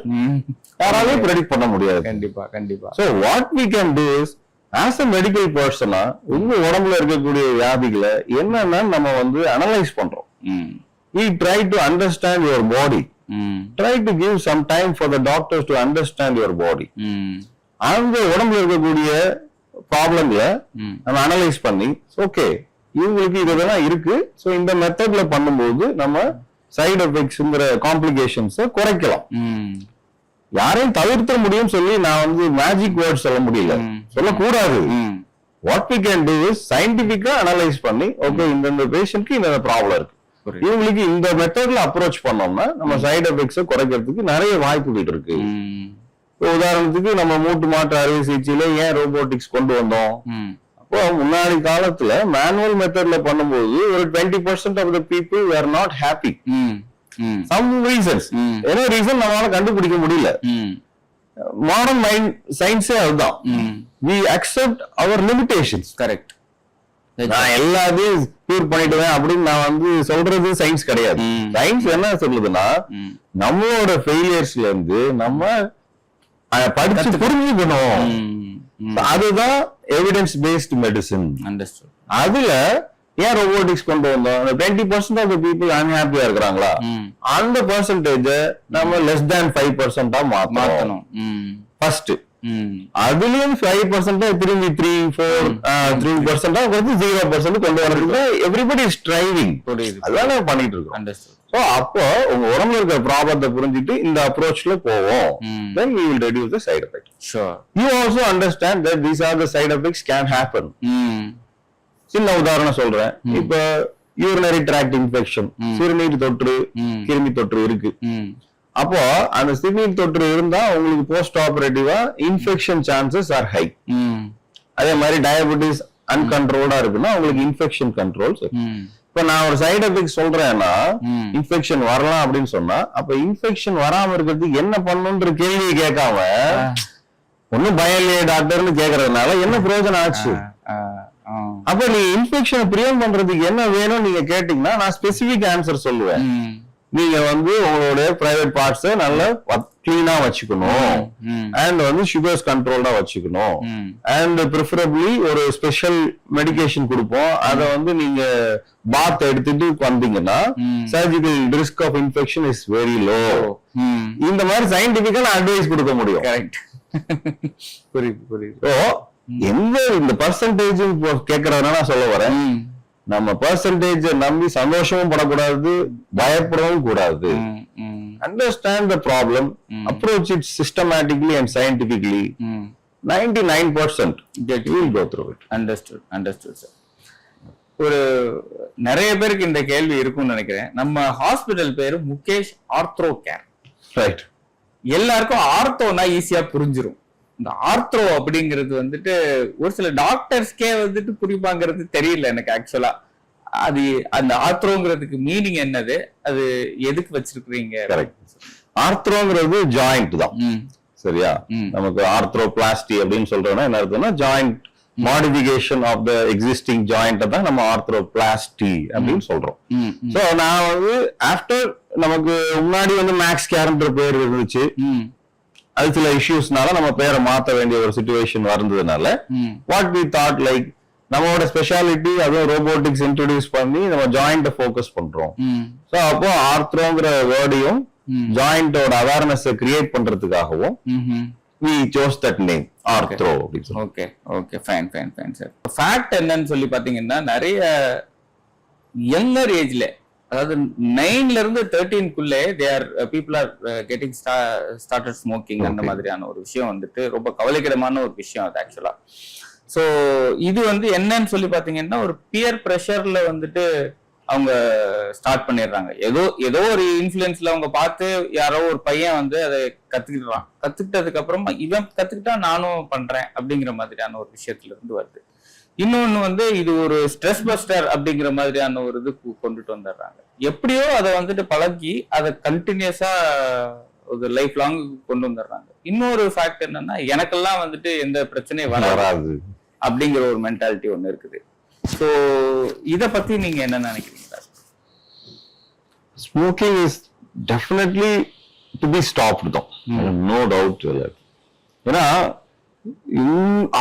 யாராலையும் predict பண்ண முடியாது. கண்டிப்பா கண்டிப்பா. So what we can do is, as a medical person, உங்க உடம்புல இருக்கக்கூடிய வியாதிகளை என்னன்னா நம்ம வந்து அனலைஸ் பண்றோம். We try to understand your body. Try to give some time for the doctors to understand your body. அந்த உடம்புல இருக்கக்கூடிய ப்ராப்ளம்ல நம்ம அனலைஸ் பண்ணி, ஓகே இவங்களுக்கு இதெல்லாம் இருக்கு, சோ இந்த மெத்தட்ல பண்ணும்போது நம்ம சைடு எஃபெக்ட்ஸ்ங்கிற காம்ப்ளிகேஷன்ஸை குறைக்கலாம். யாரையும் தவிர்த்த முடியும் சொல்லி நான் வந்து மேஜிக் வேர்ட் சொல்ல முடியல, சொல்லக்கூடாது. What we can do is சயின்டிபிக்கா அனலைஸ் பண்ணி, ஓகே இந்த பேஷண்ட்க்கு இந்த ப்ராப்ளம் இருக்கு, இவங்களுக்கு இந்த மெத்தட்ல அப்ரோச் பண்ணோம்னா நம்ம சைடு எஃபெக்ட்ஸை குறைக்கிறதுக்கு நிறைய வாய்ப்புகள் இருக்கு. உதாரணத்துக்கு நம்ம மூட்டு மாற்று அறுவை சிகிச்சையில ஏன் ரோபோட்டிக்ஸ் கொண்டு வந்தோம்? அப்போ முன்னாடி காலத்துல மேனுவல் மெத்தட்ல பண்ணும்போது ஒரு 20% of the people were not happy. Some reasons, ஏதோ ரீசன் நம்மளால கண்டுபிடிக்க முடியல. மாடர்ன் மைண்ட் சயின்ஸே அதுதான். we accept our limitations. Correct. நான் எல்லாத்தையும் கியூர் பண்ணிடுவேன் அப்படின்னு நான் வந்து சொல்றது சயின்ஸ் கிடையாது. சயின்ஸ் என்ன சொல்லுதுன்னா நம்மளோட ஃபெயிலியர்ஸ்ல இருந்து நம்ம படிச்சு புரிஞ்சுக்கணும். அதுதான் எவிடன்ஸ் பேஸ்ட் மெடிசின். அதுல ஏன் ரோபோட்டிக்ஸ் கொண்டு வந்தோம்? 20% ஆஃப் த பீப்புள் அன்ஹாப்பியா இருக்கிறாங்களா, அந்த பெர்சன்டேஜ் நம்ம less than 5% மாத்தணும் ஃபர்ஸ்ட். அதுலயும் 5% திரும்பி 3% 0% கொண்டு வரதுக்கு எவ்ரிபடி இஸ் ட்ரைவிங். அதான் பண்ணிட்டு இருக்கோம். சோ அப்போ உங்க உடம்புல இருக்கிற ப்ராப்ளத்தை புரிஞ்சுட்டு இந்த அப்ரோச்ல போவோம். then we will reduce the side effect. Sure. You also understand that these are the side effects can happen. சின்ன உதாரணம் சொல்றேன். இப்ப யூரினரி ட்ராக்ட் இன்ஃபெக்ஷன், சிறுநீர் தொற்று, கிருமி தொற்று இருக்கு. அப்போ அந்த சிறுநீர் தொற்று இருந்தா உங்களுக்கு போஸ்ட் ஆபரேட்டிவா இன்ஃபெக்ஷன் சான்சஸ் ஆர் ஹை. அதே மாதிரி டயபெட்டிஸ் அன்கண்ட்ரோல்டா இருக்குன்னா உங்களுக்கு இன்ஃபெக்ஷன் கண்ட்ரோல்ஸ். இப்ப நான் ஒரு சைடு எஃபெக்ட் சொல்றேன்னா இன்ஃபெக்ஷன் வரலாம் அப்படின்னு சொன்னா, அப்ப இன்ஃபெக்ஷன் வராம இருக்கிறதுக்கு என்ன பண்ணணும்ன்ற கேள்வியை கேட்காம ஒன்னும் பயம் இல்லையே டாக்டர்னு கேக்குறதுனால என்ன பிரயோஜனம் ஆச்சு? அப்ப நீ இன்ஃபெக்ஷனை பிரிவென்ட் பண்றதுக்கு என்ன வேணும் நீங்க கேட்டீங்கன்னா நான் ஸ்பெசிபிக் ஆன்சர் சொல்லுவேன். நீங்க வந்து உங்களுடைய பிரைவேட் பார்ட்ஸை நல்லா கிளீனா வச்சுக்கணும், அண்ட் வந்து சுகர்ஸ் கண்ட்ரோல்டா வச்சுக்கணும், அண்ட் ப்ரிஃபரபிளி ஒரு ஸ்பெஷல் மெடிகேஷன் கொடுப்போம். அதை வந்து நீங்க பாத் எடுத்துட்டு வந்தீங்கன்னா surgical risk of infection is very low. இந்த மாதிரி சயின்டிபிக்கா அட்வைஸ் கொடுக்க முடியும். புரியுது. எந்த இந்த பர்சன்டேஜ் கேட்கறதுனா சொல்ல வரேன், நம்ம பர்சன்டேஜ் நம்பி சந்தோஷமும் படக்கூடாது, பயப்படவும் கூடாது. Understand the problem, approach it systematically and scientifically. 99% you will go through it. Understood sir. ஒரு நிறைய பேருக்கு இந்த கேள்வி இருக்கும்னு நினைக்கிறேன். நம்ம ஹாஸ்பிடல் பேரு முகேஷ் ஆர்த்ரோ கேர். ரைட். எல்லாருக்கும் ஆர்த்தோனா ஈஸியா புரிஞ்சிரும். இந்த ஆர்த்ரோ அப்படிங்கிறது வந்துட்டு ஒரு சில டாக்டர்ஸ்க்கே வந்துட்டு புரியுமாங்கிறது தெரியல எனக்கு ஆக்சுவலா. அது அந்த ஆர்த்ரோங்கிறதுக்கு மீனிங் என்னது, அது எதுக்கு வச்சிருக்கீங்க? ஆர்த்ரோங்கிறது ஜாயிண்ட் தான். சரியா? நமக்கு ஆர்த்ரோபிளாஸ்டி அப்படின்னு சொல்றோம்னா என்ன அர்த்தம்னா joint modification of the existing joint தான் நம்ம ஆர்த்ரோபிளாஸ்டி அப்படின்னு சொல்றோம். சோ நான் வந்து ஆஃப்டர் நமக்கு முன்னாடி வந்து மேக்ஸ் கேர்ன்ற பேர் இருந்துச்சு, அது சில இஷ்யூஸ்னால நம்ம பேரை மாத்த வேண்டிய ஒரு சிச்சுவேஷன் வந்ததுனால வாட் வி தாட் லைக் நம்மளோட ஸ்பெஷாலிட்டி அதுவும் ரோபோட்டிக்ஸ் இன்ட்ரோடியூஸ் பண்ணி நம்ம ஜாயிண்ட ஃபோக்கஸ் பண்றோம். சோ அப்போ ஆர்த்ரோங்கிற வேர்டையும் ஜாயிண்டோட அவேர்னஸ் கிரியேட் பண்றதுக்காகவும் we chose that name arthro. Okay fine sir. Fact என்னன்னு சொல்லி பாத்தீங்கன்னா நிறைய யங்கர் ஏஜ்ல, அதாவது 9ல இருந்து 13க்குள்ளே people are getting started smoking. அந்த மாதிரியான ஒரு விஷயம் வந்துட்டு ரொம்ப கவலைக்கிடமான ஒரு விஷயம் அது ஆக்சுவலா. சோ இது வந்து என்னன்னு சொல்லி பாத்தீங்கன்னா ஒரு பியர் பிரஷர்ல வந்துட்டு அவங்க ஸ்டார்ட் பண்ணிடுறாங்க. ஏதோ ஒரு இன்ஃபுளுன்ஸ்ல அவங்க பார்த்து யாரோ ஒரு பையன் வந்து அதை கத்துக்கிட்டுறான். கத்துக்கிட்டதுக்கு அப்புறமா இவன் கத்துக்கிட்டா நானும் பண்றேன் அப்படிங்கிற மாதிரியான ஒரு விஷயத்துல இருந்து வருது. இன்னொன்னு வந்து இது ஒரு ஸ்ட்ரெஸ் பஸ்டர் அப்படிங்கிற மாதிரியான ஒரு இது கொண்டுட்டு வந்துடுறாங்க. எப்படியோ அதை வந்துட்டு பழகி அதை கண்டினியூஸா ஒரு லைஃப் லாங் கொண்டு வந்துடுறாங்க. இன்னொரு ஃபேக்ட் என்னன்னா எனக்கெல்லாம் வந்துட்டு எந்த பிரச்சனையும் வராது அப்படிங்கிற ஒரு மென்டாலிட்டி ஒண்ணு இருக்குது. சோ இத பத்தி நீங்க என்ன நினைக்கிறீங்க? Smoking is definitely to be stopped தான், நோ டவுட். ஏன்னா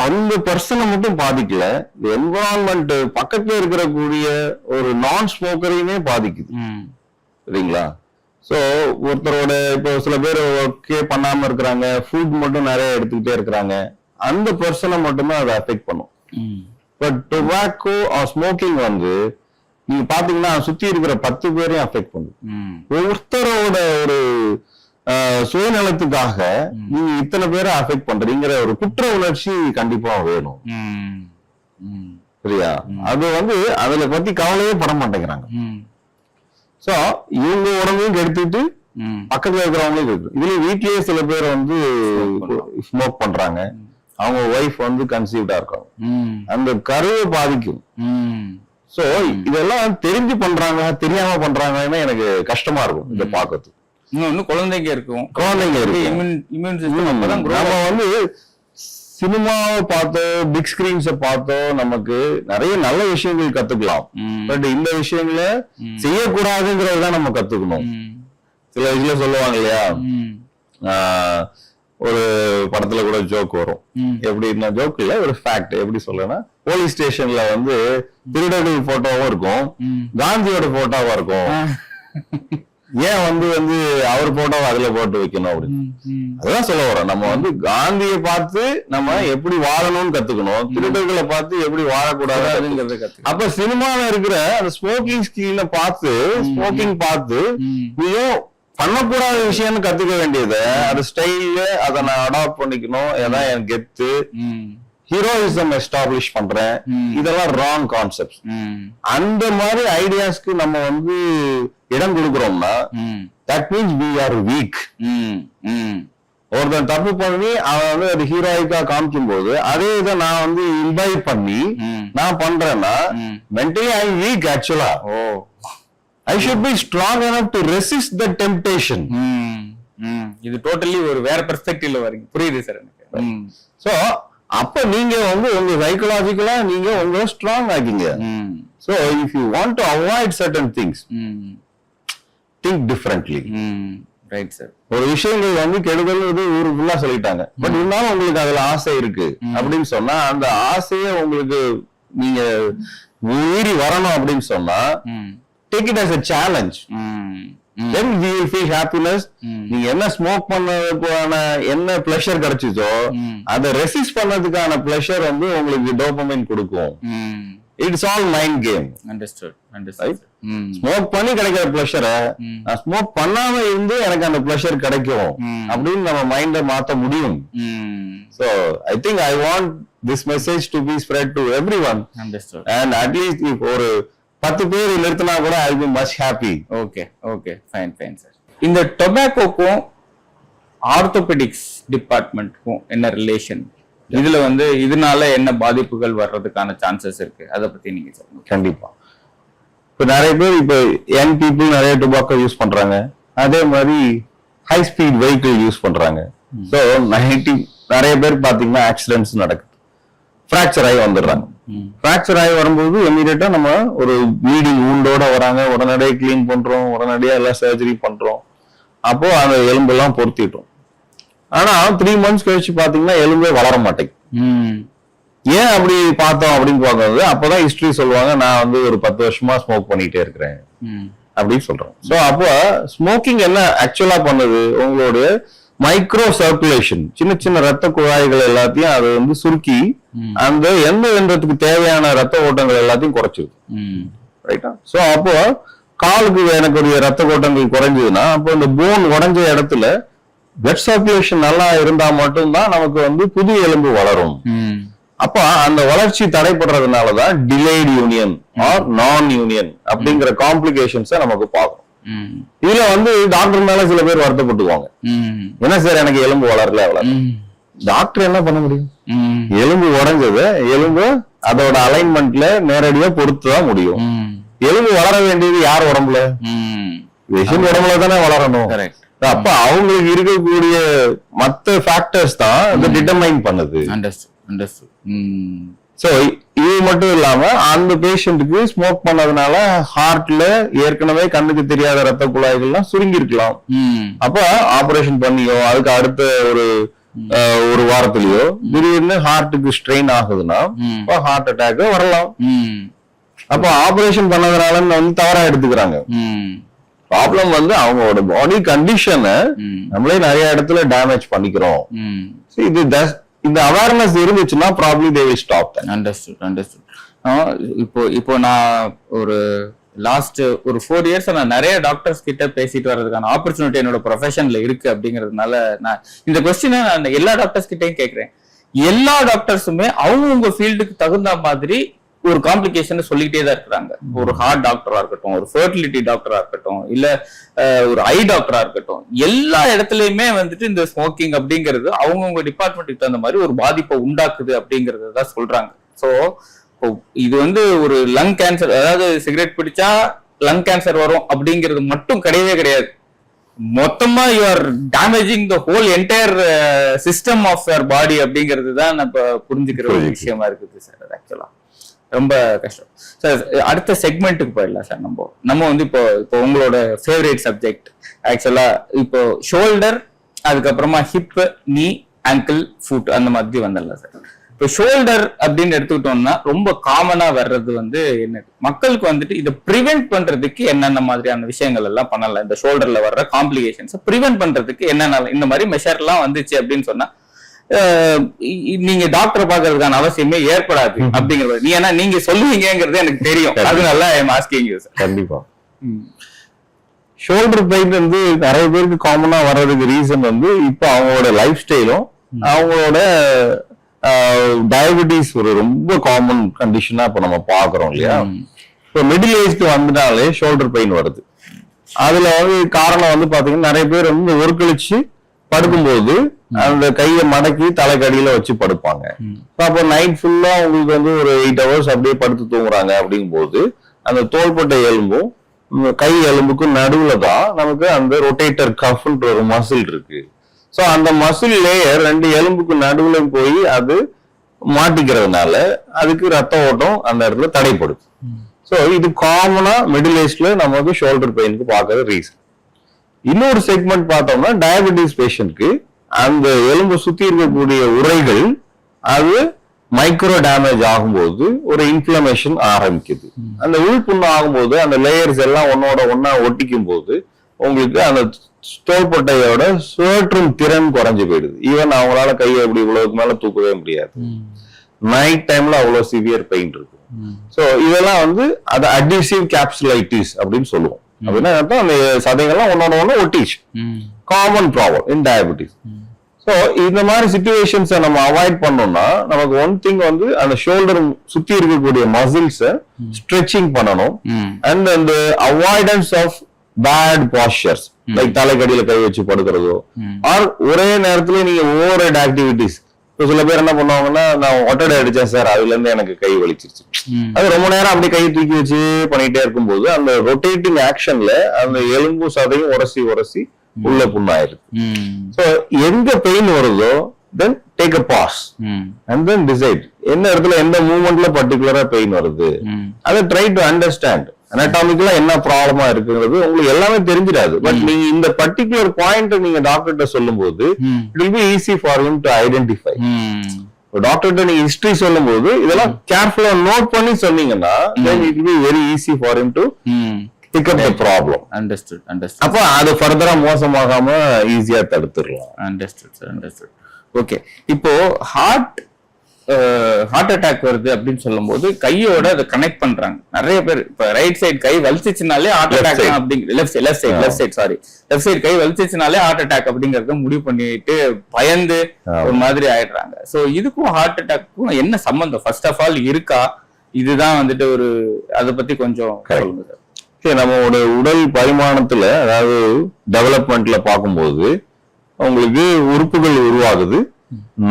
அந்த பர்சனை மட்டும் பாதிக்கல, என்விரான்மெண்ட் பக்கத்துல இருக்கிற கூடிய ஒரு நான் ஸ்மோக்கரையுமே பாதிக்குது. சரிங்களா? சோ ஒருத்தரோட இப்போ சில பேர் ஒர்க்கே பண்ணாம இருக்கிறாங்க, ஃபுட் மட்டும் நிறைய எடுத்துக்கிட்டே இருக்கிறாங்க, அந்த பர்சனை மட்டும்தான் அதை அஃபெக்ட் பண்ணும். பட் டொபாக்கோ ஸ்மோக்கிங் வந்து நீங்க பாத்தீங்கன்னா சுத்தி இருக்கிற 10 பேரையும் அஃபெக்ட் பண்ணும். ஒருத்தரோட ஒரு சுயநலத்துக்காக நீங்க இத்தனை பேரை அஃபெக்ட் பண்றீங்கிற ஒரு குற்ற உணர்ச்சி கண்டிப்பா வேணும். சரியா? அது வந்து அதுல பத்தி கவலையே பட மாட்டேங்கிறாங்க. சோ இவங்க உடம்பையும் கெடுத்துட்டு பக்கத்துல இருக்கிறவங்களும் இருக்கு. இதுல வீட்லயே சில பேர் வந்து ஸ்மோக் பண்றாங்க, அவங்க ஒய்ஃப் வந்து கன்சீவ்டா இருக்காங்க, அந்த கருவை பாதிக்கும். சோ இதெல்லாம் தெரிஞ்சு பண்றாங்க தெரியாம பண்றாங்கன்னா எனக்கு கஷ்டமா இருக்கும் இதை பாக்குறது. இன்னும் குழந்தைங்க இருக்கும், குழந்தைங்க இருக்கு, இம்யூன் சிஸ்டம் நம்ம வந்து சினிமாவை பார்த்தோ பிக் ஸ்கிரீன்ஸ பார்த்தோ நமக்கு நிறைய நல்ல விஷயங்கள் கத்துக்கலாம். பட் இந்த விஷயங்களை செய்யக்கூடாதுங்கிறதுதான் நம்ம கத்துக்கணும். சில விஷயம் சொல்லுவாங்க இல்லையா, ஒரு படத்துல கூட ஜோக் வரும், எப்படின்னா ஜோக் இல்ல ஒரு ஃபேக்ட், எப்படி சொல்லனா போலீஸ் ஸ்டேஷன்ல வந்து திருடர்கள் போட்டோவும் இருக்கும், காந்தியோட போட்டோவும் இருக்கும், ஏன் வந்து அவர் போட்டோவை அதுல போட்டு வைக்கணும் அப்படின்னு. அதான் சொல்ல வரோம், நம்ம வந்து காந்தியை பார்த்து நம்ம எப்படி வாழணும்னு கத்துக்கணும், திருடர்களை பார்த்து எப்படி வாழக்கூடாதுங்கிறத கத்துக்கணும். அப்ப சினிமால இருக்கிற அந்த ஸ்மோக்கிங் ஸ்கிரீனை பார்த்து ஸ்மோக்கிங் பார்த்து நீயும் பண்ணக்கூடாத விஷயம்னு கத்துக்க வேண்டியது, அது ஸ்டைல்ல அதை நான் அடாப்ட் பண்ணிக்கணும், ஏதான் என் கெத்து ஹீரோயிசம் எஸ்டாப்ளிஷ் பண்றேன், இதெல்லாம் ராங் கான்செப்ட். அந்த மாதிரி ஐடியாஸ்க்கு நம்ம வந்து இடம் கொடுக்கிறோம்னா that means we are weak. ஒருத்தன் தப்பு பண்ணி அவன் வந்து அது ஹீரோயிக்கா காமிக்கும் போது அதே இதை நான் வந்து இன்வைட் பண்ணி நான் பண்றேன்னா மென்டலி ஐ வீக் ஆக்சுவலா. I should be strong enough to resist the temptation. இது டோட்டலி ஒரு வேற பெர்ஸ்பெக்டிவ்ல வரீங்க, புரியுது சார் எனக்கு. சோ அப்ப நீங்க வந்து உங்க சைக்கலாஜிக்கலா நீங்க உங்க ஸ்ட்ராங் ஆகிங்க. So if you want to avoid certain things think differently. Right sir. ஒரு விஷயங்கள் வந்து கெடுதல் ஊரு ஃபுல்லா சொல்லிட்டாங்க, பட் இருந்தாலும் உங்களுக்கு அதுல ஆசை இருக்கு அப்படின்னு சொன்னா அந்த ஆசையை உங்களுக்கு நீங்க மீறி வரணும் அப்படின்னு சொன்னா take it as a challenge. Then you will feel happiness. நீங்க என்ன ஸ்மோக் பண்ணதுக்கான என்ன பிளஷர் கிடைச்சதோ அதை ரெசிஸ்ட் பண்ணதுக்கான பிளஷர் வந்து உங்களுக்கு டோபமைன் கொடுக்கும். It's all mind game. Understood. Smoke பண்ணி கிடைக்கிற பிளஷரை நான் ஸ்மோக் பண்ணாம இருந்து எனக்கு அந்த பிளஷர் கிடைக்கும் அப்படின்னு நம்ம மைண்ட மாத்த முடியும். So I think I want this message to be spread to everyone. Understood. And at least if ஒரு 10 பேர் நிறுத்தினா கூட I will be much happy. Okay fine sir. இந்த டொபாக்கோக்கும் ஆர்த்தோபெடிக்ஸ் டிபார்ட்மெண்ட்டுக்கும் என்ன ரிலேஷன், இதுல வந்து இதனால என்ன பாதிப்புகள் வர்றதுக்கான சான்சஸ் இருக்கு, அதை பத்தி நீங்க சொல்லுங்க. கண்டிப்பா. இப்ப நிறைய பேர் இப்ப யங் பீப்புள் நிறைய டொபாக்கோ யூஸ் பண்றாங்க, அதே மாதிரி ஹை ஸ்பீட் வெஹிக்கிள் யூஸ் பண்றாங்க. ஸோ நிறைய பேர் பாத்தீங்கன்னா ஆக்சிடென்ட்ஸ் நடக்குது, ஃப்ராக்சர் ஆகி வந்துடுறாங்க. ஃப்ராக்சர் ஆகி வரும்போது இமீடியட்டா நம்ம ஒரு ப்ளீடிங் வூண்டோட வராங்க, உடனடியாக கிளீன் பண்றோம், உடனடியா எல்லாம் சர்ஜரி பண்றோம், அப்போ அந்த எலும்பு எல்லாம் பொருத்திட்டோம். ஆனா 3 months கழிச்சு பாத்தீங்கன்னா எலும்பே வளர மாட்டேங்குது. ஏன் அப்படி பார்த்தோம் அப்படின்னு பார்க்கும்போது அப்பதான் ஹிஸ்டரி சொல்லுவாங்க, நான் வந்து ஒரு 10 வருஷமா ஸ்மோக் பண்ணிட்டே இருக்கிறேன் அப்படின்னு சொல்றேன். சோ அப்போ ஸ்மோக்கிங் என்ன ஆக்சுவலா பண்ணுது, உங்களுடைய மைக்ரோ சர்க்குலேஷன் சின்ன சின்ன ரத்த குழாய்கள் எல்லாத்தையும் அது வந்து சுருக்கி அந்த எண்ணத்துக்கு தேவையான ரத்த ஓட்டங்கள் எல்லாத்தையும் குறைச்சிருக்கு. ரைட்டா? சோ அப்போ காலுக்கு எனக்குரிய ரத்த ஓட்டங்கள் குறைஞ்சதுன்னா அப்போ இந்த போன் உடைஞ்ச இடத்துல பிளட் சர்க்குலேஷன் நல்லா இருந்தா மட்டும்தான் நமக்கு வந்து புது எலும்பு வளரும். அப்ப அந்த வளர்ச்சி தடைப்படுறதுனாலதான் டிலேட் யூனியன் ஆர் நான் யூனியன் அப்படிங்கிற காம்ப்ளிகேஷன்ஸை நமக்கு பார்க்கணும். இதுல வந்து டாக்டர் மேல சில பேர் வருத்தப்பட்டுக்குவாங்க, என்ன சார் எனக்கு எலும்பு வளரல, அவ்வளவு. டாக்டர் என்ன பண்ண முடியும்? எலும்பு உடைஞ்சது எலும்பு அதோட அலைன்மெண்ட்ல நேரடியா பொறுத்துதான் முடியும். எலும்பு வளர வேண்டியது யார் உடம்புல? விஷயம் உடம்புல தானே வளரணும். அப்ப அவங்களுக்கு இருக்கக்கூடிய மத்த ஃபேக்டர்ஸ் தான் அதை டிட்டர்மைன் பண்ணுது. சோ இது மட்டும் இல்லாம அந்த பேஷண்ட்டுக்கு ஸ்மோக் பண்ணதுனால ஹார்ட்ல ஏற்கனவே கண்ணுக்கு தெரியாத ரத்த குழாய்கள்லாம் சுருங்கி இருக்கலாம். அப்ப ஆபரேஷன் பண்ணியோ அதுக்கு அடுத்த ஒரு வாரத்திலயோ திடீர்னு ஹார்ட்டுக்கு ஸ்ட்ரெயின் ஆகுதுன்னா ஹார்ட் அட்டாக் வரலாம். அப்ப ஆபரேஷன் பண்ணதுனால வந்து தவறா எடுத்துக்கிறாங்க. ப்ராப்ளம் வந்து அவங்களோட பாடி கண்டிஷனை நம்மளே நிறைய இடத்துல டேமேஜ் பண்ணிக்கிறோம். இந்த அவேர்னஸ் இருந்துச்சுன்னா probably they will stop that. Understood. இப்போ நான் ஒரு லாஸ்ட் ஒரு 4 years நான் நிறைய டாக்டர்ஸ் கிட்ட பேசிட்டு வர்றதுக்கான ஆப்பர்ச்சுனிட்டி என்னோட ப்ரொஃபஷன்ல இருக்கு அப்படிங்கிறதுனால நான் இந்த கொஸ்டினை நான் எல்லா டாக்டர்ஸ் கிட்டையும் கேட்கிறேன். எல்லா டாக்டர்ஸுமே அவங்க ஃபீல்டுக்கு தகுந்த மாதிரி ஒரு காம்ப்ளிகேஷன் சொல்லிக்கிட்டே தான் இருக்கிறாங்க. ஒரு ஹார்ட் டாக்டரா இருக்கட்டும், ஒரு ஃபெர்டிலிட்டி டாக்டரா இருக்கட்டும், இல்ல ஒரு ஐ டாக்டரா இருக்கட்டும், எல்லா இடத்துலயுமே வந்துட்டு இந்த ஸ்மோக்கிங் அப்படிங்கிறது அவங்கவுங்க டிபார்ட்மெண்ட்டுக்கு தகுந்த மாதிரி ஒரு பாதிப்பை உண்டாக்குது அப்படிங்கறத தான் சொல்றாங்க. சோ இது வந்து ஒரு லங் கேன்சர், அதாவது சிகரெட் பிடிச்சா லங் கேன்சர் வரும் அப்படிங்கிறது மட்டும் கிடையவே கிடையாது. மொத்தமா you are damaging the whole entire system of your body அப்படிங்கிறது தான் நம்ம புரிஞ்சுக்கிற ஒரு விஷயமா இருக்குது சார். ஆக்சுவலா ரொம்ப கஷ்டம் சார். அடுத்த செக்மெண்ட்டுக்கு போயிடலாம் சார். நம்ம வந்து இப்போ உங்களோட ஃபேவரேட் சப்ஜெக்ட் ஆக்சுவலா இப்போ ஷோல்டர், அதுக்கப்புறமா ஹிப், நீ, ஆங்கிள், ஃபுட் அந்த மாதிரி வந்துடலாம் சார். இப்போ ஷோல்டர் அப்படின்னு எடுத்துக்கிட்டோம்னா ரொம்ப காமனா வர்றது வந்து என்ன, மக்களுக்கு வந்துட்டு இதை ப்ரிவென்ட் பண்றதுக்கு என்னென்ன மாதிரியான விஷயங்கள் எல்லாம் பண்ணலாம், இந்த ஷோல்டர்ல வர்ற காம்ப்ளிகேஷன்ஸ் ப்ரிவென்ட் பண்றதுக்கு என்னென்ன இந்த மாதிரி மெஷர் எல்லாம் வந்துச்சு அப்படின்னு சொன்னா நீங்க டாக்டர் பாக்குறதுக்கான அவசியமே ஏற்படாது அப்படிங்கிறது நீ ஏன்னா நீங்க சொல்லுவீங்கிறது எனக்கு தெரியும். அதனால ஐம் ஆஸ்கிங் யூ சார். கண்டிப்பா ஷோல்டர் பெயின் வந்து நிறைய பேருக்கு காமனா வர்றதுக்கு ரீசன் வந்து இப்போ அவங்களோட லைஃப் ஸ்டைலும் அவங்களோட டயபெட்டிஸ் ஒரு ரொம்ப காமன் கண்டிஷனா இப்ப நம்ம பாக்குறோம் இல்லையா. இப்போ மிடில் ஏஜ்க்கு வந்துட்டாலே ஷோல்டர் பெயின் வருது. அதுல வந்து காரணம் வந்து பாத்தீங்கன்னா நிறைய பேர் வந்து ஒர்க்கழிச்சு படுக்கும்போது அந்த கையை மடக்கி தலைக்கடியில வச்சு படுப்பாங்க. அப்போ நைட் ஃபுல்லா உங்களுக்கு வந்து ஒரு 8 hours அப்படியே படுத்து தூங்குறாங்க. அப்படிங்கும் போது அந்த தோள்பட்டை எலும்பும் கை எலும்புக்கும் நடுவுல தான் நமக்கு அந்த ரொட்டேட்டர் கஃப்ன்ற ஒரு மசில் இருக்கு. சோ அந்த மசில் லேயர் 2 எலும்புக்கு நடுவுல போய் அது மாட்டிக்கிறதுனால அதுக்கு ரத்த ஓட்டம் அந்த இடத்துல தடைப்படுது. சோ இது காமனா மிடில் ஏஜ்ல நமக்கு ஷோல்டர் பெயினுக்கு பார்க்கற ரீசன். இன்னொரு செக்மெண்ட் பார்த்தோம்னா டயபெட்டிஸ் பேஷண்ட்க்கு அந்த எலும்பு சுத்தி இருக்கக்கூடிய உறைகள் அது மைக்ரோ டேமேஜ் ஆகும்போது ஒரு இன்ஃப்ளமேஷன் ஆரம்பிக்குது. அந்த உள்புண்ணு ஆகும்போது அந்த லேயர்ஸ் எல்லாம் ஒன்னா ஒட்டிக்கும் போது உங்களுக்கு அந்த தோள்பட்டையோட சுழற்றும் திறன் குறைஞ்சு போயிடுது. ஈவன் அவங்களால கையை எப்படி இவ்வளவுக்கு மேல தூக்கவே முடியாது. நைட் டைம்ல அவ்வளவு சிவியர் பெயின் இருக்கும். சோ இதெல்லாம் வந்து அது அட்ஹெசிவ் கேப்சுலைட்டிஸ் அப்படின்னு சொல்லுவோம். அப்படின்னா அந்த சதைகள்லாம் ஒன்னோட ஒட்டிச்சு. Common problem in diabetes. So இந்த மாதிரி சிச்சுவேஷன்ஸை நம்ம அவாய்ட் பண்ணோம்னா நமக்கு ஒன் திங் வந்து அந்த ஷோல்டர் சுத்தி இருக்கக்கூடிய மசில்ஸை ஸ்ட்ரெச்சிங் பண்ணணும். அண்ட் அந்த avoidance of bad postures like தலைக்கடியில கை வச்சு படுக்கிறதோ ஆர் ஒரே நேரத்துல நீங்க ஓவர் ஹெட் ஆக்டிவிட்டிஸ். சில பேர் என்ன பண்ணுவாங்கன்னா நான் ஒட்டடை அடிச்சேன் சார் அதுல இருந்து எனக்கு கை வலிச்சிருச்சு. அது ரொம்ப நேரம் அப்படி கையை தூக்கி வச்சு பண்ணிட்டே இருக்கும்போது அந்த ரொட்டேட்டிங் ஆக்ஷன்ல அந்த எலும்பு சதையும் உரசி உள்ள புண்ணாயிருது. சோ எங்க பெயின் வருதோ then take a pause and then decide என்ன இடத்துல எந்த மூவ்மெண்ட்ல பர்டிகுலரா பெயின் வருது. அதை ட்ரை டு அண்டர்ஸ்டாண்ட். அனாட்டாமிக்கலா என்ன ப்ராப்ளமா இருக்குங்கிறது உங்களுக்கு எல்லாமே தெரிஞ்சிடாது. பட் நீங்க இந்த பர்டிகுலர் பாயிண்ட் நீங்க டாக்டர்கிட்ட சொல்லும் போது it will be easy for him to identify. டாக்டர்கிட்ட நீங்க ஹிஸ்டரி சொல்லும் போது இதெல்லாம் கேர்ஃபுல்லா நோட் பண்ணி சொன்னீங்கன்னா then it will be very easy for him to pick up the problem. Understood. அப்ப அது ஃபர்தரா மோசமாகாம ஈஸியா தடுத்துடலாம். Understood. ஓகே, இப்போ ஹார்ட் அட்டாக் வருது அப்படின்னு சொல்லும் போது கையோட அதை கனெக்ட் பண்றாங்க நிறைய பேர். இப்ப ரைட் சைடு கை வலிச்சிச்சுனாலே ஹார்ட் அட்டாக் அப்படிங்கிற லெஃப்ட் சைடு கை வலிச்சிச்சுனாலே ஹார்ட் அட்டாக் அப்படிங்கறத முடிவு பண்ணிட்டு பயந்து ஒரு மாதிரி ஆயிடுறாங்க. சோ இதுக்கும் ஹார்ட் அட்டாக்கும் என்ன சம்பந்தம் ஃபர்ஸ்ட் ஆஃப் ஆல் இருக்கா? இதுதான் வந்துட்டு ஒரு அதை பத்தி கொஞ்சம் சொல்லுங்க சார். நம்மளோட உடல் பரிமாணத்துல அதாவது டெவலப்மெண்ட்ல பார்க்கும்போது உங்களுக்கு உறுப்புகள் உருவாகுது,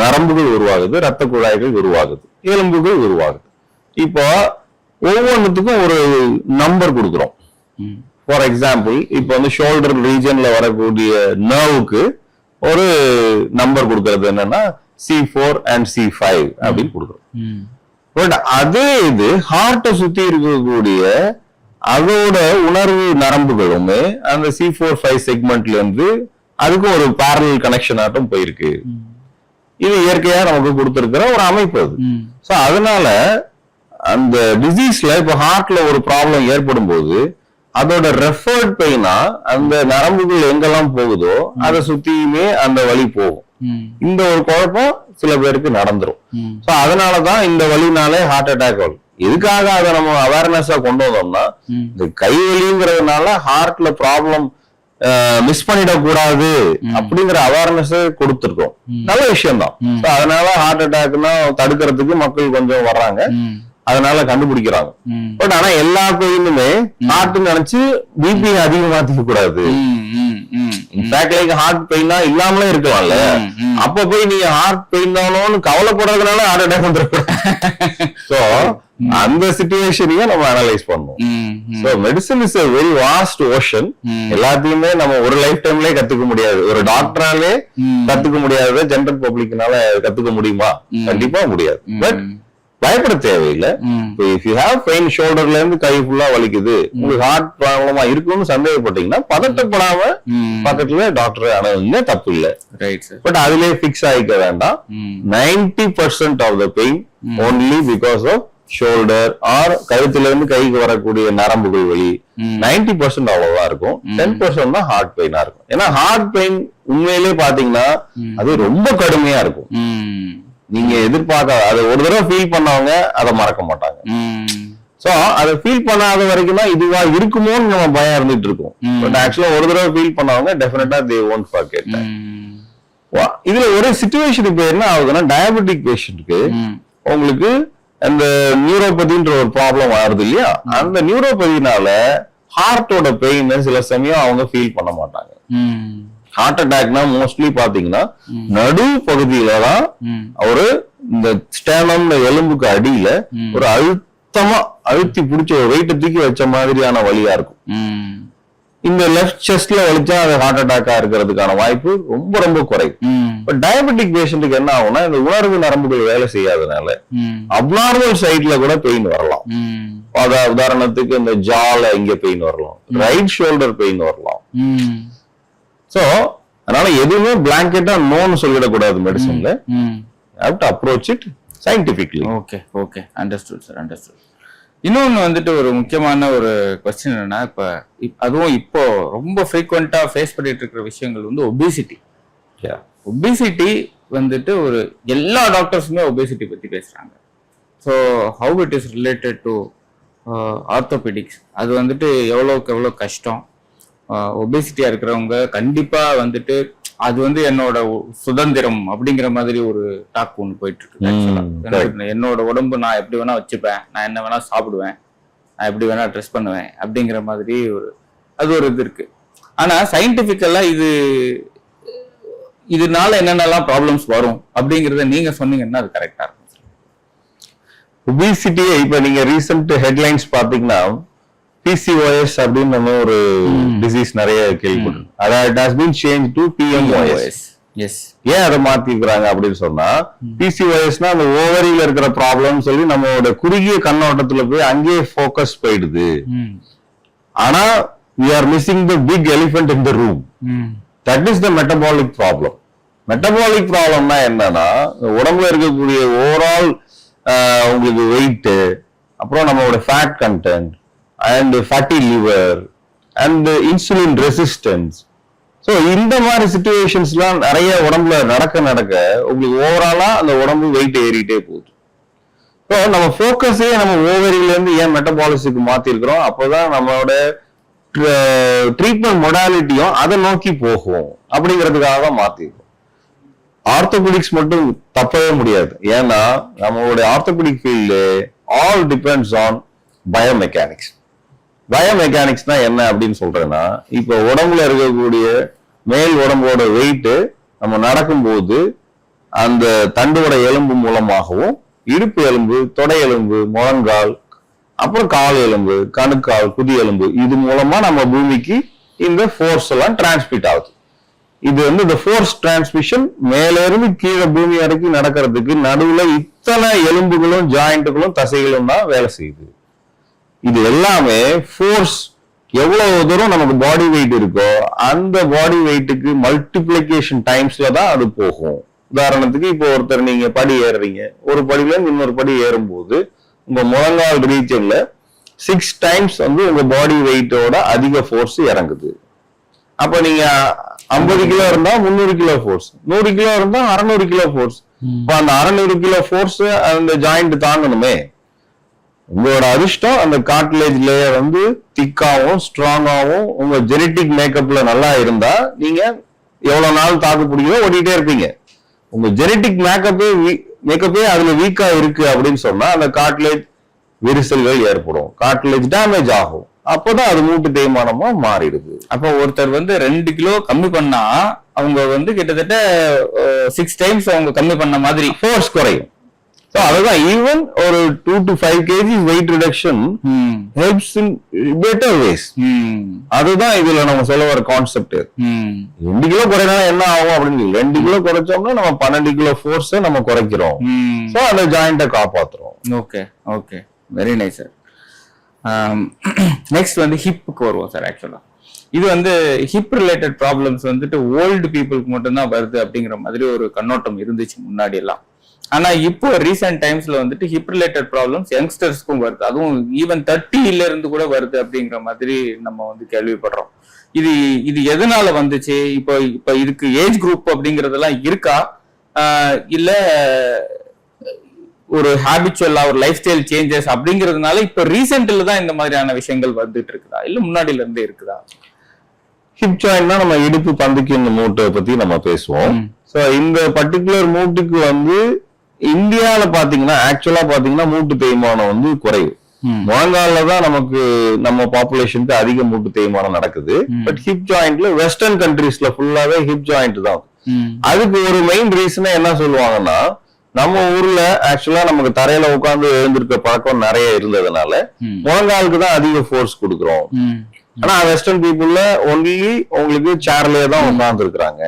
நரம்புகள் உருவாகுது, ரத்த குழாய்கள் உருவாகுது, எலும்புகள் உருவாகுது. இப்போ ஒவ்வொன்றுத்துக்கும் ஒரு நம்பர் கொடுக்குறோம். ஃபார் எக்ஸாம்பிள் இப்போ வந்து ஷோல்டர் ரீஜன்ல வரக்கூடிய நர்வுக்கு ஒரு நம்பர் கொடுக்கறது என்னன்னா C4 and C5 அப்படின்னு கொடுக்குறோம். பட் அதே இது ஹார்ட்டை சுத்தி இருக்கக்கூடிய அதோட உணர்வு நரம்புகளுமே அந்த C4-5 செக்மெண்ட்ல இருந்து அதுக்கும் ஒரு பேரலல் கனெக்ஷன் ஆட்டம் போயிருக்கு. இது இயற்கையா நமக்கு கொடுத்திருக்கிற ஒரு அமைப்பு அது. சோ அதனால அந்த டிசீஸ்ல இப்ப ஹார்ட்ல ஒரு ப்ராப்ளம் ஏற்படும் போது அதோட ரெஃபர்ட் பெயினா அந்த நரம்புகள் எங்கெல்லாம் போகுதோ அதை சுத்தியுமே அந்த வலி போகும். இந்த ஒரு குழப்பம் சில பேருக்கு நடந்துரும். சோ அதனாலதான் இந்த வலினாலே ஹார்ட் அட்டாக் வரும். எதுக்காக அதை நம்ம அவேர்னஸா கொண்டு வந்தோம்னா இந்த கைவலிங்கிறதுனால ஹார்ட்ல ப்ராப்ளம் மிஸ் பண்ணிடக்கூடாது அப்படிங்கிற அவேர்னஸ் கொடுத்துருக்கோம். நல்ல விஷயம் தான். அதனால ஹார்ட் அட்டாக்னா தடுக்கிறதுக்கு மக்கள் கொஞ்சம் வர்றாங்க. அதனால கண்டுபிடிக்கிறாங்க. பட் ஆனா எல்லா பெயினுமே ஹார்ட்னு நினைச்சு பிபி அதிகமாத்திக்க கூடாது. ஹார்ட் பெயினா இல்லாமலே இருக்கலாம்ல. அப்ப போய் நீங்க ஹார்ட் பெயின் தானோன்னு கவலைப்படுறதுனால ஹார்ட் அட்டாக் வந்துருக்கும். சோ அந்த சிச்சுவேஷனையும் நம்ம அனலைஸ் பண்ணுவோம். So medicine is a very vast ocean. எல்லாத்தையுமே நம்ம ஒரு லைஃப் டைம்லயே கத்துக்க முடியாது. ஒரு டாக்டராலே கத்துக்க முடியாத ஜெனரல் பப்ளிக்னால கத்துக்க முடியுமா? கண்டிப்பா முடியாது. பட் பயப்பட தேவையில்லை. இஃப் யூ ஹேவ் பெயின், ஷோல்டர்ல இருந்து கை ஃபுல்லா வலிக்குது, உங்களுக்கு ஹார்ட் ப்ராப்ளமா இருக்கும்னு சந்தேகப்பட்டீங்கன்னா பதட்டப்படாம பக்கத்துல டாக்டர் அணுகுங்க, தப்பு இல்லை. பட் அதுலயே பிக்ஸ் ஆகிக்க வேண்டாம். 90% of the pain only because of shoulder or கழுத்துல இருந்து கைக்கு வரக்கூடிய நரம்புகள் வலி. 90% அவ்வளவுதான் இருக்கும். 10% தான் ஹார்ட் பெயினா இருக்கும். ஏன்னா ஹார்ட் பெயின் உண்மையிலே பாத்தீங்கன்னா அது ரொம்ப கடுமையா இருக்கும். நீங்க எதிர்பார்க்காத, அதை ஒரு தடவை ஃபீல் பண்ணவங்க அதை மறக்க மாட்டாங்க. சோ அதை ஃபீல் பண்ணாத வரைக்கும் தான் இதுவா இருக்குமோன்னு நம்ம பயம் இருந்துட்டு இருக்கோம். பட் ஆக்சுவலா ஒரு தடவை ஃபீல் பண்ணவங்க டெஃபினட்டா தே won't forget. இதுல ஒரு சிச்சுவேஷன் இப்ப என்ன ஆகுதுன்னா, டயபெட்டிக் பேஷண்ட்க்கு உங்களுக்கு அந்த நியூரோபதின்ற ஒரு ப்ராப்ளம் வருது இல்லையா? அந்த நியூரோபதினால ஹார்ட்டோட பெயின் சில சமயம் அவங்க ஃபீல் பண்ண மாட்டாங்க. ஹார்ட் அட்டாக்னா மோஸ்ட்லி பாத்தீங்கன்னா நடு பகுதியில தான் ஒரு இந்த ஸ்டேனம் எலும்புக்கு அடியில ஒரு அழுத்தமா அழுத்தி பிடிச்ச ஒரு வெயிட்ட தூக்கி வச்ச மாதிரியான வலியா இருக்கும். இந்த லெஃப்ட் செஸ்ட்ல வலிச்சா அது ஹார்ட் அட்டாக்கா இருக்கிறதுக்கான வாய்ப்பு ரொம்ப ரொம்ப குறையும். பட் டயபெட்டிக் பேஷண்ட்டுக்கு என்ன ஆகும்னா, இந்த உணர்வு நரம்புகள் வேலை செய்யாதனால அப்நார்மல் சைட்ல கூட பெயின் வரலாம். உதாரணத்துக்கு இந்த ஜால இங்க பெயின் வரலாம், ரைட் ஷோல்டர் பெயின் வரலாம். சோ அதனால எதுவுமே பிளாங்கெட்டா நோன்னு சொல்லிடக்கூடாது மெடிசன்ல. Have to approach it scientifically. Okay okay, understood sir, understood. இன்னொன்னு வந்துட்டு ஒரு முக்கியமான ஒரு கொஸ்டின் என்னன்னா, அதுவும் இப்போ ரொம்ப ஃப்ரீக்வெண்டா ஃபேஸ் பண்ணிட்டு இருக்கிற விஷயங்கள் வந்து ஒபிசிட்டி. ஒபிசிட்டி வந்துட்டு ஒரு எல்லா டாக்டர்ஸுமே ஒபிசிட்டி பத்தி பேசுறாங்க. So how it is related to orthopaedics, அது வந்துட்டு எவ்வளோக்கு எவ்வளோ கஷ்டம். ஒபேசிட்டியா இருக்கிறவங்க கண்டிப்பா வந்துட்டு அது வந்து என்னோட சுதந்திரம் அப்படிங்கிற மாதிரி ஒரு டாக் ஒன்று போயிட்டு இருக்கு. என்னோட உடம்பு நான் எப்படி வேணா வச்சுப்பேன், நான் என்ன வேணா சாப்பிடுவேன், நான் எப்படி வேணா ட்ரெஸ் பண்ணுவேன் அப்படிங்கிற மாதிரி அது ஒரு இது இருக்கு. ஆனா சயின்டிபிக்கலா இதனால என்னென்னலாம் ப்ராப்ளம்ஸ் வரும் அப்படிங்கறத நீங்க சொன்னீங்கன்னா அது கரெக்டா இருக்கும். ஒபிசிட்டியை இப்ப நீங்க ரீசெண்ட் ஹெட்லைன்ஸ் பாத்தீங்கன்னா PCOS அப்படின்னு நம்ம ஒரு டிசீஸ் நிறைய கேள்விப்பட்டோம். அதாவது it has been changed to PMOS. Yes. ஏன் அதை மாத்திக்கிறாங்க அப்படின்னு சொன்னா, PCOSனா அந்த ஓவரியில இருக்கிற ப்ராப்ளம் சொல்லி நம்மளோட குறுகிய கண்ணோட்டத்துல போய் அங்கேயே ஃபோக்கஸ் போயிடுது. ஆனா we are missing the big elephant in the room. That is the metabolic problem. Metabolic ப்ராப்ளம்னா என்னன்னா, உடம்புல இருக்கக்கூடிய ஓவரால் உங்களுக்கு வெயிட், அப்புறம் நம்மளோட fat content and fatty liver and insulin resistance. So இந்த மாதிரி சிச்சுவேஷன்ஸ்லாம் நிறைய உடம்புல நடக்க உங்களுக்கு ஓவராலா அந்த உடம்பு வெயிட் ஏறிட்டே போகுது. ஸோ நம்ம ஃபோக்கஸே நம்ம ஓவரியில இருந்து ஏன் மெட்டபாலிஸுக்கு மாத்திருக்கிறோம், அப்போதான் நம்மளோட ட்ரீட்மெண்ட் மொடாலிட்டியும் அதை நோக்கி போகும் அப்படிங்கிறதுக்காக தான் மாத்திருக்கோம். ஆர்த்தோபெடிக்ஸ் மட்டும் தப்பவே முடியாது. ஏன்னா நம்மளுடைய orthopaedic field all depends on biomechanics. பயோமெக்கானிக்ஸ்னா என்ன அப்படின்னு சொல்றேன்னா, இப்ப உடம்புல இருக்கக்கூடிய மேல் உடம்போட வெயிட் நம்ம நடக்கும்போது அந்த தண்டுவட எலும்பு மூலமாகவும், இடுப்பு எலும்பு, தொடை எலும்பு, முழங்கால், அப்புறம் கால் எலும்பு, கணுக்கால், குதி எலும்பு, இது மூலமா நம்ம பூமிக்கு இந்த ஃபோர்ஸ் எல்லாம் டிரான்ஸ்மிட் ஆகுது. இது வந்து இந்த ஃபோர்ஸ் டிரான்ஸ்மிஷன் மேல இருந்து கீழே பூமி வரைக்கும் நடக்கிறதுக்கு நடுவுல இத்தனை எலும்புகளும் ஜாயிண்ட்டுகளும் தசைகளும் தான் வேலை செய்யுது. இது எல்லாமே ஃபோர்ஸ் எவ்வளவு தூரம் நமக்கு பாடி வெயிட் இருக்கோ அந்த பாடி வெயிட்டுக்கு மல்டிப்ளிகேஷன் டைம்ஸ்ல தான் அது போகும். உதாரணத்துக்கு இப்போ ஒருத்தர் நீங்க படி ஏறுறீங்க, ஒரு படியில இருந்து இன்னொரு படி ஏறும்போது உங்க முழங்கால் ரீஜன்ல 6 டைம்ஸ் வந்து உங்க பாடி வெயிட்டோட அதிக ஃபோர்ஸ் இறங்குது. அப்ப நீங்க 50 கிலோ இருந்தா 300 கிலோ ஃபோர்ஸ், 100 கிலோ இருந்தா 600 கிலோ ஃபோர்ஸ். இப்ப அந்த 600 கிலோ ஃபோர்ஸ் அந்த ஜாயிண்ட் தாங்கணுமே. உங்களோட அதிர்ஷ்டம் அந்த கார்ட்லேஜ் லேயர் வந்து திக்காவும் ஸ்ட்ராங்காவும் உங்க ஜெனட்டிக் மேக்கப்ல நல்லா இருந்தா நீங்க எவ்வளவு நாள் தாக்கு பிடிக்கிறோ ஓடிட்டே இருப்பீங்க. உங்க ஜெனட்டிக் மேக்கப்பே அதுல வீக்கா இருக்கு அப்படின்னு சொன்னா அந்த கார்ட்லேஜ் விரிசல்கள் ஏற்படும், கார்டிலேஜ் டேமேஜ் ஆகும். அப்போதான் அது மூட்டு தேய்மானமா மாறிடுது. அப்போ ஒருத்தர் 2 கிலோ கம்மி பண்ணா அவங்க கிட்டத்தட்ட 6 டைம்ஸ் அவங்க கம்மி பண்ண மாதிரி ஃபோர்ஸ் குறையும். So அதுதான் ஈவன் ஒரு 2 to 5 kg weight reduction helps in better ways. அதுதான் இதுல நம்ம சொல்ல வர கான்செப்ட். 2 கிலோ குறைனா என்ன ஆகும் அப்படின்னு 2 கிலோ குறைச்சோம்னா நம்ம 12 கிலோ ஃபோர்ஸ் நம்ம குறைக்கிறோம். சோ அந்த ஜாயிண்ட்டை காப்பாத்துறோம். Okay okay, very nice sir. Next ஹிப்புக்கு வருவோம் சார். ஆக்சுவலா இது ஹிப் ரிலேட்டட் ப்ராப்ளம்ஸ் ஓல்டு பீப்புளுக்கு மட்டும்தான் வருது அப்படிங்கிற மாதிரி ஒரு கண்ணோட்டம் இருந்துச்சு முன்னாடி எல்லாம். ஆனா இப்போ ரீசெண்ட் டைம்ஸ்ல ஹிப் ரிலேட்டட் ப்ராப்ளம்ஸ் யங்ஸ்டர்ஸ்க்கும் வருது, அதுவும் ஈவன் 30ல இருந்து கூட வருது அப்படிங்கிற மாதிரி நம்ம கேள்விப்படுறோம். இது எதனால வந்துச்சு? இப்போ இதுக்கு ஏஜ் குரூப் அப்படிங்கறதெல்லாம் இருக்கா, இல்ல ஒரு ஹாபிச்சுவலா ஒரு லைஃப் ஸ்டைல் சேஞ்சஸ் அப்படிங்கிறதுனால இப்ப ரீசென்ட்ல தான் இந்த மாதிரியான விஷயங்கள் வந்துட்டு இருக்குதா, இல்ல முன்னாடில இருந்தே இருக்குதா? ஹிப் ஜாயின்ட்னா நம்ம இடுப்பு பந்துக்கு இந்த மூட்டை பத்தி நம்ம பேசுவோம். சோ இந்த பர்டிகுலர் மூட்டுக்கு இந்தியால பாத்தீங்கன்னா ஆக்சுவலா பாத்தீங்கன்னா மூட்டு தேய்மானம் குறைவு. முழங்கால தான் நமக்கு நம்ம பாப்புலேஷனுக்கு அதிக மூட்டு தேய்மானம் நடக்குது. பட் ஹிப் ஜாயிண்ட்ல வெஸ்டர்ன் கண்ட்ரீஸ்ல ஃபுல்லாவே ஹிப் ஜாயிண்ட் தான். அதுக்கு ஒரு மெயின் ரீசன் என்ன சொல்லுவாங்கன்னா, நம்ம ஊர்ல ஆக்சுவலா நமக்கு தரையில உட்கார்ந்து எழுந்திருக்க பழக்கம் நிறைய இருந்ததுனால முழங்காலுக்கு தான் அதிக ஃபோர்ஸ் கொடுக்குறோம். ஆனா வெஸ்டர்ன் பீப்புள்ல ஒன்லி உங்களுக்கு சேர்லயே தான் உட்கார்ந்து இருக்கிறாங்க.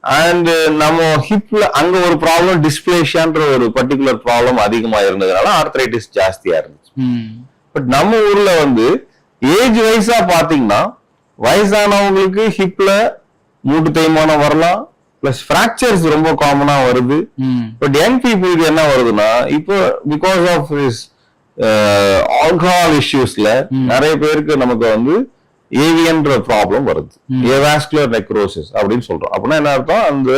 அண்ட் நம்ம ஹிப்ல அங்க ஒரு ப்ராப்ளம், டிஸ்பிளேஷியான்ற ஒரு பர்டிகுலர் ப்ராப்ளம் அதிகமா இருந்ததுனால ஆர்த்ரைட்டிஸ் ஜாஸ்தியா இருந்துச்சு. பட் நம்ம ஊர்ல ஏஜ் வைஸா பாத்தீங்கன்னா வயசானவங்களுக்கு ஹிப்ல மூட்டு தேய்மானம் வரலாம், பிளஸ் பிராக்சர்ஸ் ரொம்ப காமனா வருது. பட் யங் பீப்புளுக்கு என்ன வருதுன்னா, இப்போ பிகாஸ் ஆஃப் ஆல்கஹால் இஷ்யூஸ்ல நிறைய பேருக்கு நமக்கு ஏவியன்ற ப்ராப்ளம் வருது, ஏவாஸ்குலர் நெக்ரோசிஸ் அப்படின்னு சொல்றோம். அப்படின்னா என்ன அர்த்தம், அந்த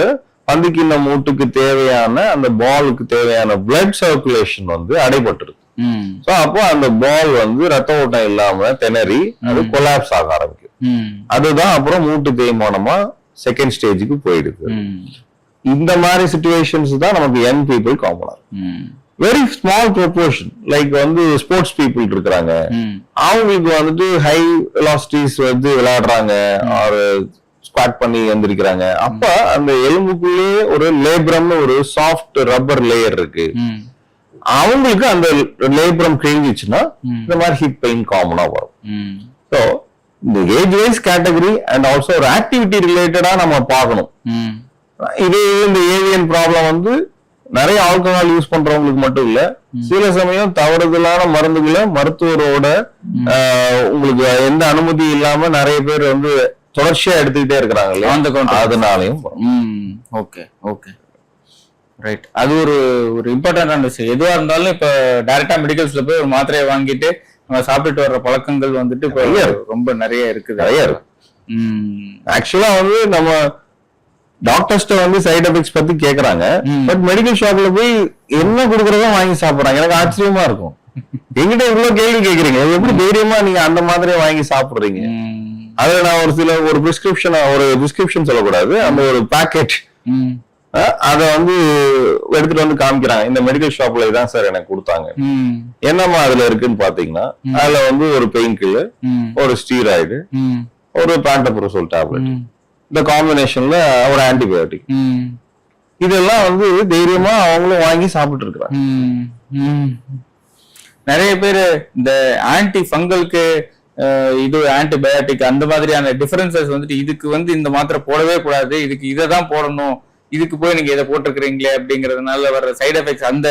பந்துக்கிண்ண மூட்டுக்கு தேவையான அந்த பாலுக்கு தேவையான பிளட் சர்க்குலேஷன் அடைபட்டுருக்கு. சோ அப்போ அந்த பால் ரத்த ஓட்டம் இல்லாம திணறி அது கொலாப்ஸ் ஆக ஆரம்பிக்கும். அதுதான் அப்புறம் மூட்டு தேய்மானமா செகண்ட் ஸ்டேஜுக்கு போயிடுது. இந்த மாதிரி சிச்சுவேஷன்ஸ் தான் நமக்கு யங் பீப்புள் காமனா. Very small proportion like sports people இருக்கிறாங்க, அவங்களுக்கு ஹை வெலாசிட்டிஸ் விளையாடுறாங்க, ஒரு ஸ்குவாட் பண்ணி எந்திரிக்கிறாங்க. அப்ப அந்த எலும்புக்குள்ளேயே ஒரு லேப்ரம்னு ஒரு சாஃப்ட் ரப்பர் லேயர் இருக்கு. அவங்களுக்கு அந்த லேப்ரம் கிழிஞ்சிச்சுன்னா இந்த மாதிரி ஹிப் பெயின் காமனா வரும். ஸோ இந்த age wise category and also ஒரு ஆக்டிவிட்டி ரிலேட்டடா நம்ம பார்க்கணும். இதே இந்த ஏவியன் ப்ராப்ளம் நிறைய ஆல்கஹால் யூஸ் பண்றவங்களுக்கு மட்டும் இல்ல, சில சமயம் தவறுதலான மருந்துகளை மருத்துவரோட உங்களுக்கு எந்த அனுமதி இல்லாம நிறைய பேர் தொடர்ச்சியா எடுத்துக்கிட்டே இருக்கிறாங்க, அதனாலையும். Okay okay, right. அது ஒரு இம்பார்ட்டன்டான விஷயம். எதுவா இருந்தாலும் இப்ப டைரக்டா மெடிக்கல்ஸ்ல போய் ஒரு மாத்திரையை வாங்கிட்டு நம்ம சாப்பிட்டுட்டு வர்ற பழக்கங்கள் இப்ப ரொம்ப நிறைய இருக்குது. ஆக்சுவலா நம்ம டாக்டர்ஸ்ட சைடு எஃபெக்ட்ஸ் பத்தி கேக்குறாங்க, பட் மெடிக்கல் ஷாப்ல போய் என்ன கொடுக்கறதோ வாங்கி சாப்பிடுறாங்க. எனக்கு ஆச்சரியமா இருக்கும், எங்கிட்ட இவ்வளவு கேள்வி கேக்குறீங்க, எப்படி தைரியமா நீங்க அந்த மாதிரியே வாங்கி சாப்பிடுறீங்க? அதுல நான் ஒரு பிரிஸ்கிரிப்ஷன் சொல்லக்கூடாது, அந்த ஒரு பேக்கெட் அத எடுத்துட்டு காமிக்கிறாங்க, இந்த மெடிக்கல் ஷாப்ல இதான் சார் எனக்கு கொடுத்தாங்க. என்னமா அதுல இருக்குன்னு பாத்தீங்கன்னா, அதுல ஒரு பெயின் கில்லர், ஒரு ஸ்டீராய்டு, ஒரு பேண்டப்ரோசோல் டேப்லெட், இந்த காம்பினேஷன்ல ஒரு ஆன்டிபயோட்டிக், இதெல்லாம் தைரியமா அவங்களும் வாங்கி சாப்பிட்டு இருக்கிறாங்க. நிறைய பேரு இந்த ஆன்டி ஃபங்கலுக்கு இது ஆன்டிபயோட்டிக் அந்த மாதிரியான டிஃபரன்சஸ் இதுக்கு இந்த மாத்திரை போடவே கூடாது, இதுக்கு இதை தான் போடணும், இதுக்கு போய் நீங்க இதை போட்டிருக்கிறீங்களே அப்படிங்கறதுனால வர்ற சைடு எஃபெக்ட்ஸ், அந்த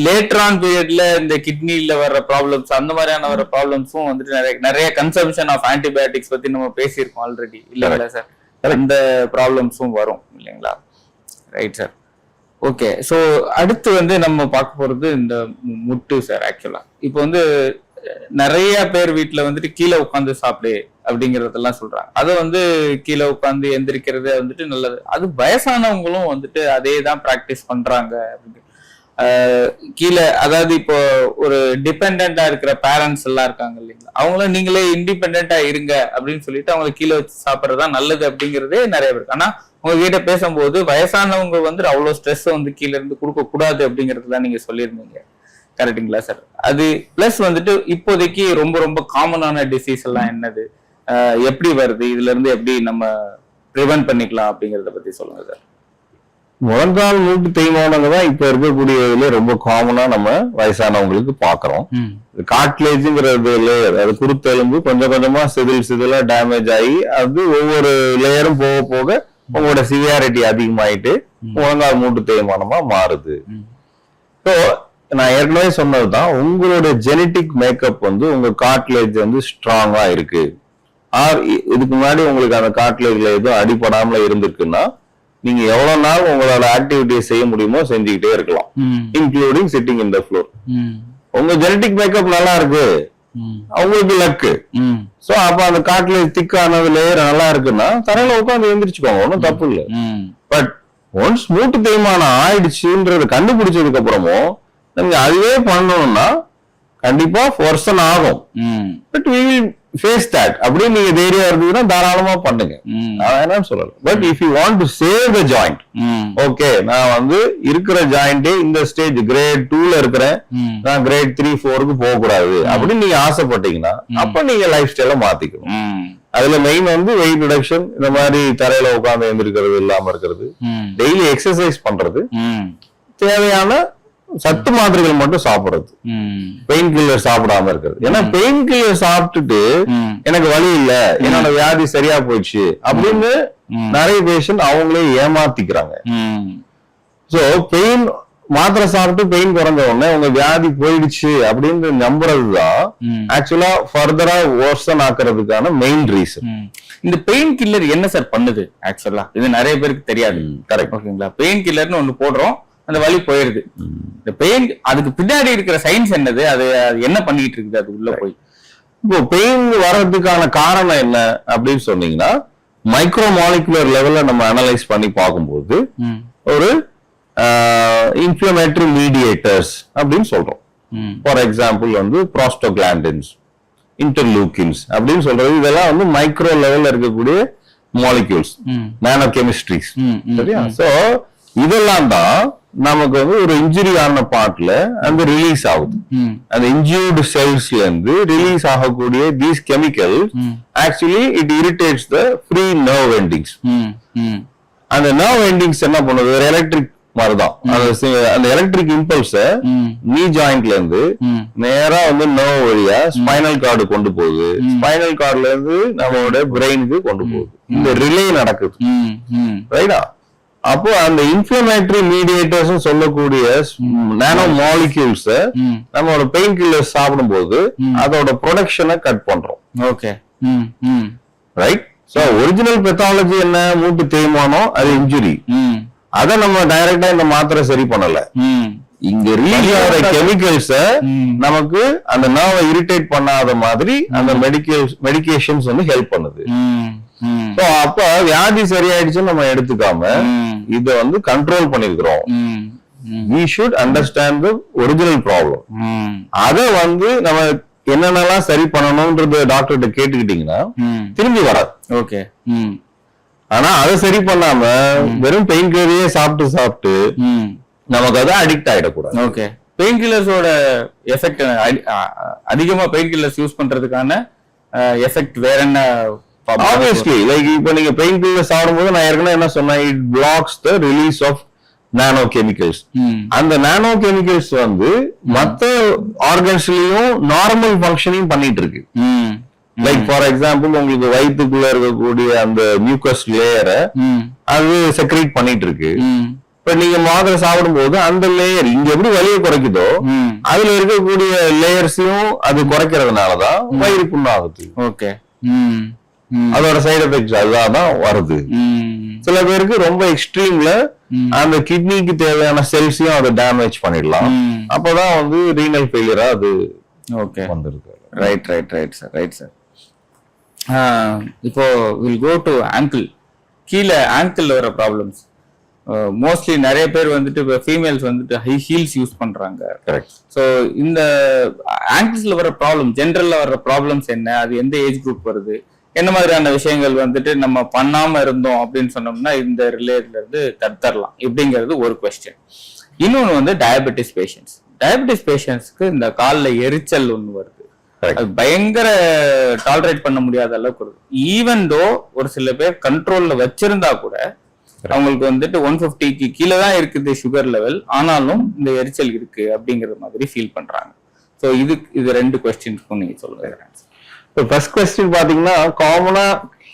லேட்டர் ஆன் பீரியட்ல இந்த கிட்னில வர்ற ப்ராப்ளம்ஸ், அந்த மாதிரியான வர ப்ராப்ளம்ஸும் நிறைய கன்சம்ஷன் ஆஃப் ஆன்டிபயோட்டிக்ஸ் பத்தி நம்ம பேசியிருக்கோம் ஆல்ரெடி, இல்லைங்களா சார்? இந்த ப்ராப்ளம்ஸும் வரும் இல்லைங்களா? Right sir. ஓகே, ஸோ அடுத்து நம்ம பார்க்க போறது இந்த முட்டு சார். ஆக்சுவலா இப்போ நிறைய பேர் வீட்டுல கீழே உட்காந்து சாப்பிடு அப்படிங்கறதெல்லாம் சொல்றாங்க. அதை கீழே உட்காந்து எந்திரிக்கிறது நல்லது. அது வயசானவங்களும் அதே தான் பிராக்டிஸ் பண்றாங்க. கீழே அதாவது இப்போ ஒரு டிபெண்டா இருக்கிற பேரண்ட்ஸ் எல்லாம் இருக்காங்க இல்லைங்களா, அவங்கள நீங்களே இண்டிபெண்டா இருங்க அப்படின்னு சொல்லிட்டு அவங்களை கீழே வச்சு சாப்பிட்றதா நல்லது அப்படிங்கறதே நிறைய பேர். ஆனா உங்ககிட்ட பேசும்போது வயசானவங்க அவ்வளவு ஸ்ட்ரெஸ் கீழே இருந்து கொடுக்க கூடாது அப்படிங்கறதுதான் நீங்க சொல்லியிருந்தீங்க. கரெக்டுங்களா சார்? அது பிளஸ் வந்துட்டு இப்போதைக்கு ரொம்ப ரொம்ப காமனான டிசீஸ் எல்லாம் என்னது, எப்படி வருது, இதுல இருந்து எப்படி நம்ம ப்ரிவென்ட் பண்ணிக்கலாம் அப்படிங்கறத பத்தி சொல்லுங்க சார். முழங்கால் மூட்டு தேய்மானங்க தான் இப்ப இருக்கக்கூடிய இதுல ரொம்ப காமனா நம்ம வயசானவங்களுக்கு பாக்குறோம். கார்ட்லேஜ்ங்கிறது லேயர், அது குருத்தெலும்பு கொஞ்சம் கொஞ்சமா சிதிலா டேமேஜ் ஆகி அது ஒவ்வொரு லேயரும் போக போக உங்களோட சிவியாரிட்டி அதிகமாயிட்டு முழங்கால் மூட்டு தேய்மானமா மாறுது. ஸோ நான் ஏற்கனவே சொன்னதுதான், உங்களோட ஜெனட்டிக் மேக்கப் வந்து உங்க கார்ட்லேஜ் வந்து ஸ்ட்ராங்கா இருக்கு, ஆர் இதுக்கு முன்னாடி உங்களுக்கு அந்த கார்ட்லேஜ்ல எதுவும் அடிபடாமல இருந்திருக்குன்னா நீங்க எவ்வளவு நாள் உங்களோட ஆக்டிவிட்டியை செய்ய முடியுமோ செஞ்சுக்கிட்டே இருக்கலாம், including sitting in the floor. உங்க ஜெனட்டிக் மேக்கப் நல்லா இருக்கு, அவங்களுக்கு லக்கு. சோ அப்ப அந்த கார்ட்லேஜ் திக்கானது லேயர் நல்லா இருக்குன்னா தரையில உட்காந்து எழுந்திரிச்சுக்கோங்க, ஒன்னும் தப்பு இல்லை. பட் ஒன்ஸ் மூட்டு தேய்மானம் ஆயிடுச்சுன்றத கண்டுபிடிச்சதுக்கு அப்புறமும் நீங்க அதுவே பண்ணணும்னா கண்டிப்பா ஃபோர்சன் ஆகும். But we will face that. அப்படியே நீங்க தைரியம் இருந்ததுன்னா தாராளமா பண்ணுங்க, நான் என்னன்னு சொல்லல. But if you want to save the joint, okay நான் வந்து இருக்கிற ஜாயிண்டே இந்த ஸ்டேஜ் கிரேட் 2ல இருக்கிறேன், நான் கிரேட் 3, 4க்கு போக கூடாது அப்படின்னு நீங்க ஆசைப்பட்டீங்கன்னா அப்ப நீங்க லைஃப் ஸ்டைல மாத்திக்கணும். அதுல மெயின் வந்து வெயிட் ரிடக்ஷன், இந்த மாதிரி தரையில உட்கார்ந்து எழுந்திருக்கிறது இல்லாம இருக்கிறது, டெய்லி எக்ஸசைஸ் பண்றது, தேவையான சத்து மாத்திரைகள் மட்டும் சாப்பிடுறது, பெயின் கில்லர் சாப்பிடாம இருக்கிறது. ஏன்னா பெயின் கில்லர் சாப்பிட்டுட்டு எனக்கு வலி இல்ல, என்னோட வியாதி சரியா போயிடுச்சு அப்படின்னு நிறைய பேஷண்ட் அவங்களே ஏமாத்திக்கிறாங்க. சோ பெயின் மாத்திரை சாப்பிட்டு பெயின் குறைஞ்ச உடனே உங்க வியாதி போயிடுச்சு அப்படின்னு நம்புறதுதான் ஆக்சுவலா ஃபர்தரா வர்சன் ஆக்குறதுக்கான மெயின் ரீசன். இந்த பெயின் கில்லர் என்ன சார் பண்ணுது ஆக்சுவலா? இது நிறைய பேருக்கு தெரியாது. கரெக்ட், ஓகேங்களா? பெயின் கில்லர்னு ஒண்ணு போடுறோம், அந்த வலி போயிருது. இந்த பெயின் அதுக்கு பின்னாடி இருக்கிற சயின்ஸ் என்னது, அது என்ன பண்ணிட்டு இருக்குது அது உள்ள போய்? இப்போ பெயின் வர்றதுக்கான காரணம் என்ன அப்படின்னு சொன்னீங்கன்னா, மைக்ரோ மாலிகுலர் லெவல்ல நம்ம அனலைஸ் பண்ணி பார்க்கும்போது ஒரு இன்ஃப்ளமேட்டரி மீடியேட்டர்ஸ் அப்படின்னு சொல்றோம். ஃபார் எக்ஸாம்பிள் வந்து ப்ராஸ்டோகிளாண்டின்ஸ், இன்டர்லூக்கின்ஸ் அப்படின்னு சொல்றது, இதெல்லாம் வந்து மைக்ரோ லெவல்ல இருக்கக்கூடிய மாலிக்யூல்ஸ், நானோ கெமிஸ்ட்ரிஸ். சரியா? சோ இதெல்லாம் தான் நமக்கு வந்து ஒரு இன்ஜுரி ஆன பார்ட்ல அந்த ரிலீஸ் ஆகுது. அந்த இன்ஜூர்டு செல்ஸ்ல இருந்து ரிலீஸ் ஆகக்கூடிய these chemical actually it irritates the free nerve endings. அந்த நர்வ் எண்டிங்ஸ் என்ன பண்ணுது, ஒரு எலக்ட்ரிக் மாதிரிதான். அந்த எலக்ட்ரிக் இம்பல்ஸ நீ ஜாயிண்ட்ல இருந்து நேரா வந்து நர்வ் வழியா ஸ்பைனல் கார்டு கொண்டு போகுது, ஸ்பைனல் கார்டுல இருந்து நம்மளோட பிரெயினுக்கு கொண்டு போகுது. இந்த ரிலே நடக்குது, ரைட்டா? அப்போ அந்த இன்ஃப்ளமேட்டரி மீடியேட்டர்ஸ் சொல்லக்கூடிய நானோ மாலிக்யூல்ஸ் நம்மளோட பெயின் கில்லர்ஸ் சாப்பிடும் போது அதோட ப்ரொடக்ஷனை கட் பண்றோம். Okay, right? So original pathology என்ன, மூட்டு தேய்மானம், அது இன்ஜுரி. அத நம்ம டைரக்டா இந்த மாத்திரை சரி பண்ணல. இங்க ரிலீஸ் ஆகிற கெமிக்கல்ஸ் நமக்கு அந்த நர்வை இரிட்டேட் பண்ணாத மாதிரி அந்த மெடிகேஷன்ஸ் வந்து ஹெல்ப் பண்ணுது. அப்ப வியாதி சரியாயிடுச்சுன்னு நம்ம எடுத்துக்காம இத வந்து கண்ட்ரோல் பண்ணிருக்கிறோம். we should understand the original problem. அத வந்து நம்ம என்னென்னலாம் சரி பண்ணணும்ன்றது டாக்டர்கிட்ட கேட்டுக்கிட்டீங்கன்னா திரும்பி வராது. ஓகே. ஆனா அதை சரி பண்ணாம வெறும் பெயின் கில்லரையே சாப்பிட்டு நமக்கு அதை அடிக்ட் ஆயிடக்கூடாது. ஓகே. பெயின் கில்லர்ஸோட எஃபெக்ட் அதிகமா பெயின் கில்லர்ஸ் யூஸ் பண்றதுக்கான எஃபெக்ட் வேற என்ன? ஆப்வியஸ்லி லைக் இப்போ நீங்க பெயின் கில்லர் சாப்பிடும்போது நான் ஏற்கனவே என்ன சொன்னேன், it blocks the release of nano chemicals. அந்த நானோ கெமிக்கல்ஸ் வந்து மத்த ஆர்கன்ஸ்லயும் நார்மல் ஃபங்க்ஷனையும் பண்ணிட்டு இருக்கு. லைக் ஃபார் எக்ஸாம்பிள் உங்களுக்கு வயிற்றுக்குள்ள இருக்கக்கூடிய அந்த மியூக்கஸ் லேயரை அது செக்ரேட் பண்ணிட்டு இருக்கு. இப்ப நீங்க மாத்திரை சாப்பிடும் போது அந்த லேயர் இங்க எப்படி வலியை குறைக்குதோ அதுல இருக்கக்கூடிய லேயர்ஸையும் அது குறைக்கிறதுனாலதான் வயிறு புண்ணாகுது. ஓகே. அதோட சைடு எஃபெக்ட்ஸ் அதுதான் வருது. சில பேருக்கு ரொம்ப எக்ஸ்ட்ரீம்ல அந்த கிட்னிக்கு தேவையான செல்ஸையும் அதை டேமேஜ் பண்ணிடலாம். அப்பதான் வந்து ரீனல் ஃபெயிலியரா அது வந்துருக்கு. Right right right sir, right sir. இப்போ வில் கோ டு ஆங்கிள். கீழே ஆங்கிள் வர ப்ராப்ளம்ஸ் மோஸ்ட்லி நிறைய பேர் வந்துட்டு இப்போ ஃபீமேல்ஸ் வந்துட்டு ஹை ஹீல்ஸ் யூஸ் பண்றாங்க. கரெக்ட். ஸோ இந்த ஆங்கிள்ஸ்ல வர ப்ராப்ளம், ஜென்ரல்ல வர ப்ராப்ளம்ஸ் என்ன, அது எந்த ஏஜ் குரூப் வருது, என்ன மாதிரியான விஷயங்கள் வந்துட்டு நம்ம பண்ணாம இருந்தோம் அப்படின்னு சொன்னோம்னா இந்த ரிலேட்ல இருந்து தடுத்தரலாம் இப்படிங்கிறது ஒரு கொஸ்டின். இன்னொன்று வந்து டயபெட்டிஸ் பேஷண்ட்ஸ். டயபெட்டிஸ் பேஷண்ட்ஸ்க்கு இந்த கால்ல எரிச்சல் ஒண்ணு வருது. Correct. அது பயங்கர டாலரேட் பண்ண முடியாத அளவுக்கு வருது. ஈவன் தோ ஒரு சில பேர் கண்ட்ரோல்ல வச்சிருந்தா கூட அவங்களுக்கு வந்துட்டு 150க்கு கீழே தான் இருக்குது சுகர் லெவல், ஆனாலும் இந்த எரிச்சல் இருக்கு அப்படிங்கிற மாதிரி ஃபீல் பண்றாங்க. ஸோ இது 2 கொஸ்டின்ஸ்க்கும் நீங்க சொல்லுங்க. இப்போ ஃபர்ஸ்ட் கொஸ்டின் பாத்தீங்கன்னா காமனா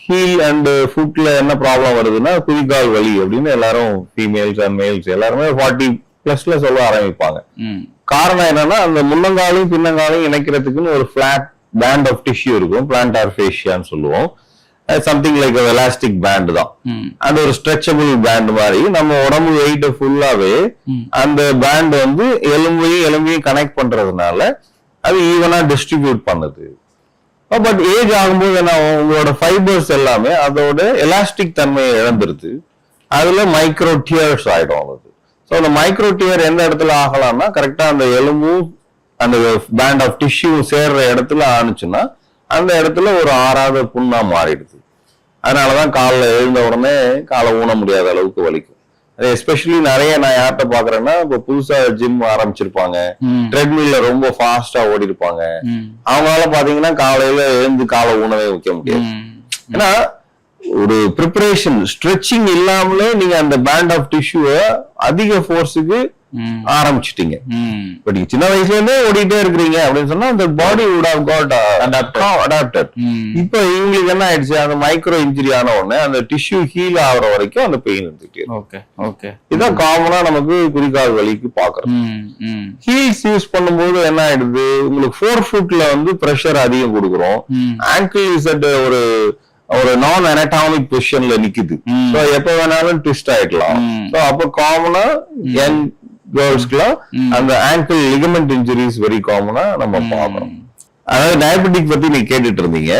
ஹீல் அண்ட் ஃபுட்ல என்ன ப்ராப்ளம் வருதுன்னா குதிகால் வலி அப்படின்னு எல்லாரும் ஃபீமேல்ஸ் அண்ட் மேல்ஸ் எல்லாருமே 40+ சொல்ல ஆரம்பிப்பாங்க. காரணம் என்னன்னா அந்த முன்னங்காலையும் பின்னங்காலையும் இணைக்கிறதுக்குன்னு ஒரு பிளாட் பேண்ட் ஆஃப் டிஷ்யூ இருக்கும், பிளான்டார் ஃபேஷியான்னு சொல்லுவோம். சம்திங் லைக் எலாஸ்டிக் பேண்ட் தான். அது ஒரு ஸ்ட்ரெச்சபிள் பேண்ட் மாதிரி நம்ம உடம்பு வெயிட் ஃபுல்லாவே அந்த பேண்ட் வந்து எலும்பையும் கனெக்ட் பண்றதுனால அது ஈவனா டிஸ்ட்ரிபியூட் பண்ணுது. பட் ஏஜ் ஆகும்போது என்ன உங்களோட ஃபைபர்ஸ் எல்லாமே அதோட எலாஸ்டிக் தன்மையை இழந்துருது. அதுல மைக்ரோ டியர்ஸ் ஆயிடும். அது ஸோ அந்த மைக்ரோ டியர் எந்த இடத்துல ஆகலாம்னா கரெக்டா அந்த எலும்பும் அந்த பேண்ட் ஆஃப் டிஷ்யூ சேர்ற இடத்துல ஆனிச்சுன்னா அந்த இடத்துல ஒரு ஆறாத புண்ணா மாறிடுது. அதனாலதான் காலில் எழுந்த உடனே காலை ஊன முடியாத அளவுக்கு வலிக்கும். அது எஸ்பெஷலி நிறைய நான் யார்கிட்ட பாக்குறேன்னா இப்போ புதுசா ஜிம் ஆரம்பிச்சிருப்பாங்க, ட்ரெட்மில்ல ரொம்ப ஃபாஸ்டா ஓடி இருப்பாங்க. அவங்களால பாத்தீங்கன்னா காலையில எழுந்து காலை ஊனவே வைக்க முடியாது. ஏன்னா ஒரு ப்ரிப்பரேஷன் ஸ்ட்ரெச்சிங் இல்லாமலே நீங்க அந்த பேண்ட் ஆஃப் டிஷ்யூவை அதிக ஃபோர்ஸுக்கு ஆரம்பிச்சிட்டீங்க. பட் சின்ன வயசுல இருந்தே ஓடிட்டே இருக்கிறீங்க அப்படின்னு சொன்னா அந்த பாடி would have got adapted. இப்ப இவங்களுக்கு என்ன ஆயிடுச்சு, அந்த மைக்ரோ இன்ஜுரி ஆன உடனே அந்த டிஷ்யூ ஹீல் ஆகுற வரைக்கும் அந்த பெயின் இருந்துட்டு இதான் காமனா நமக்கு குதிகால் வலிக்கு பாக்குறோம். ஹீல்ஸ் யூஸ் பண்ணும்போது என்ன ஆயிடுது, உங்களுக்கு 4 ஃபுட்ல வந்து பிரஷர் அதிகம் கொடுக்குறோம். ஆங்கிள் இஸ் அட் ஒரு நான் அனடாமிக் பொசிஷன்ல நிக்குது. எப்ப வேணாலும் ட்விஸ்ட் ஆயிடலாம். அப்ப காமனா யங் கேர்ள்ஸ்க்குலாம் அந்த ஆங்கிள் லிகமெண்ட் இன்ஜுரிஸ் வெரி காமனா நம்ம பாக்குறோம். அதாவது டயபெட்டிக் பத்தி நீங்க கேட்டுட்டு இருந்தீங்க.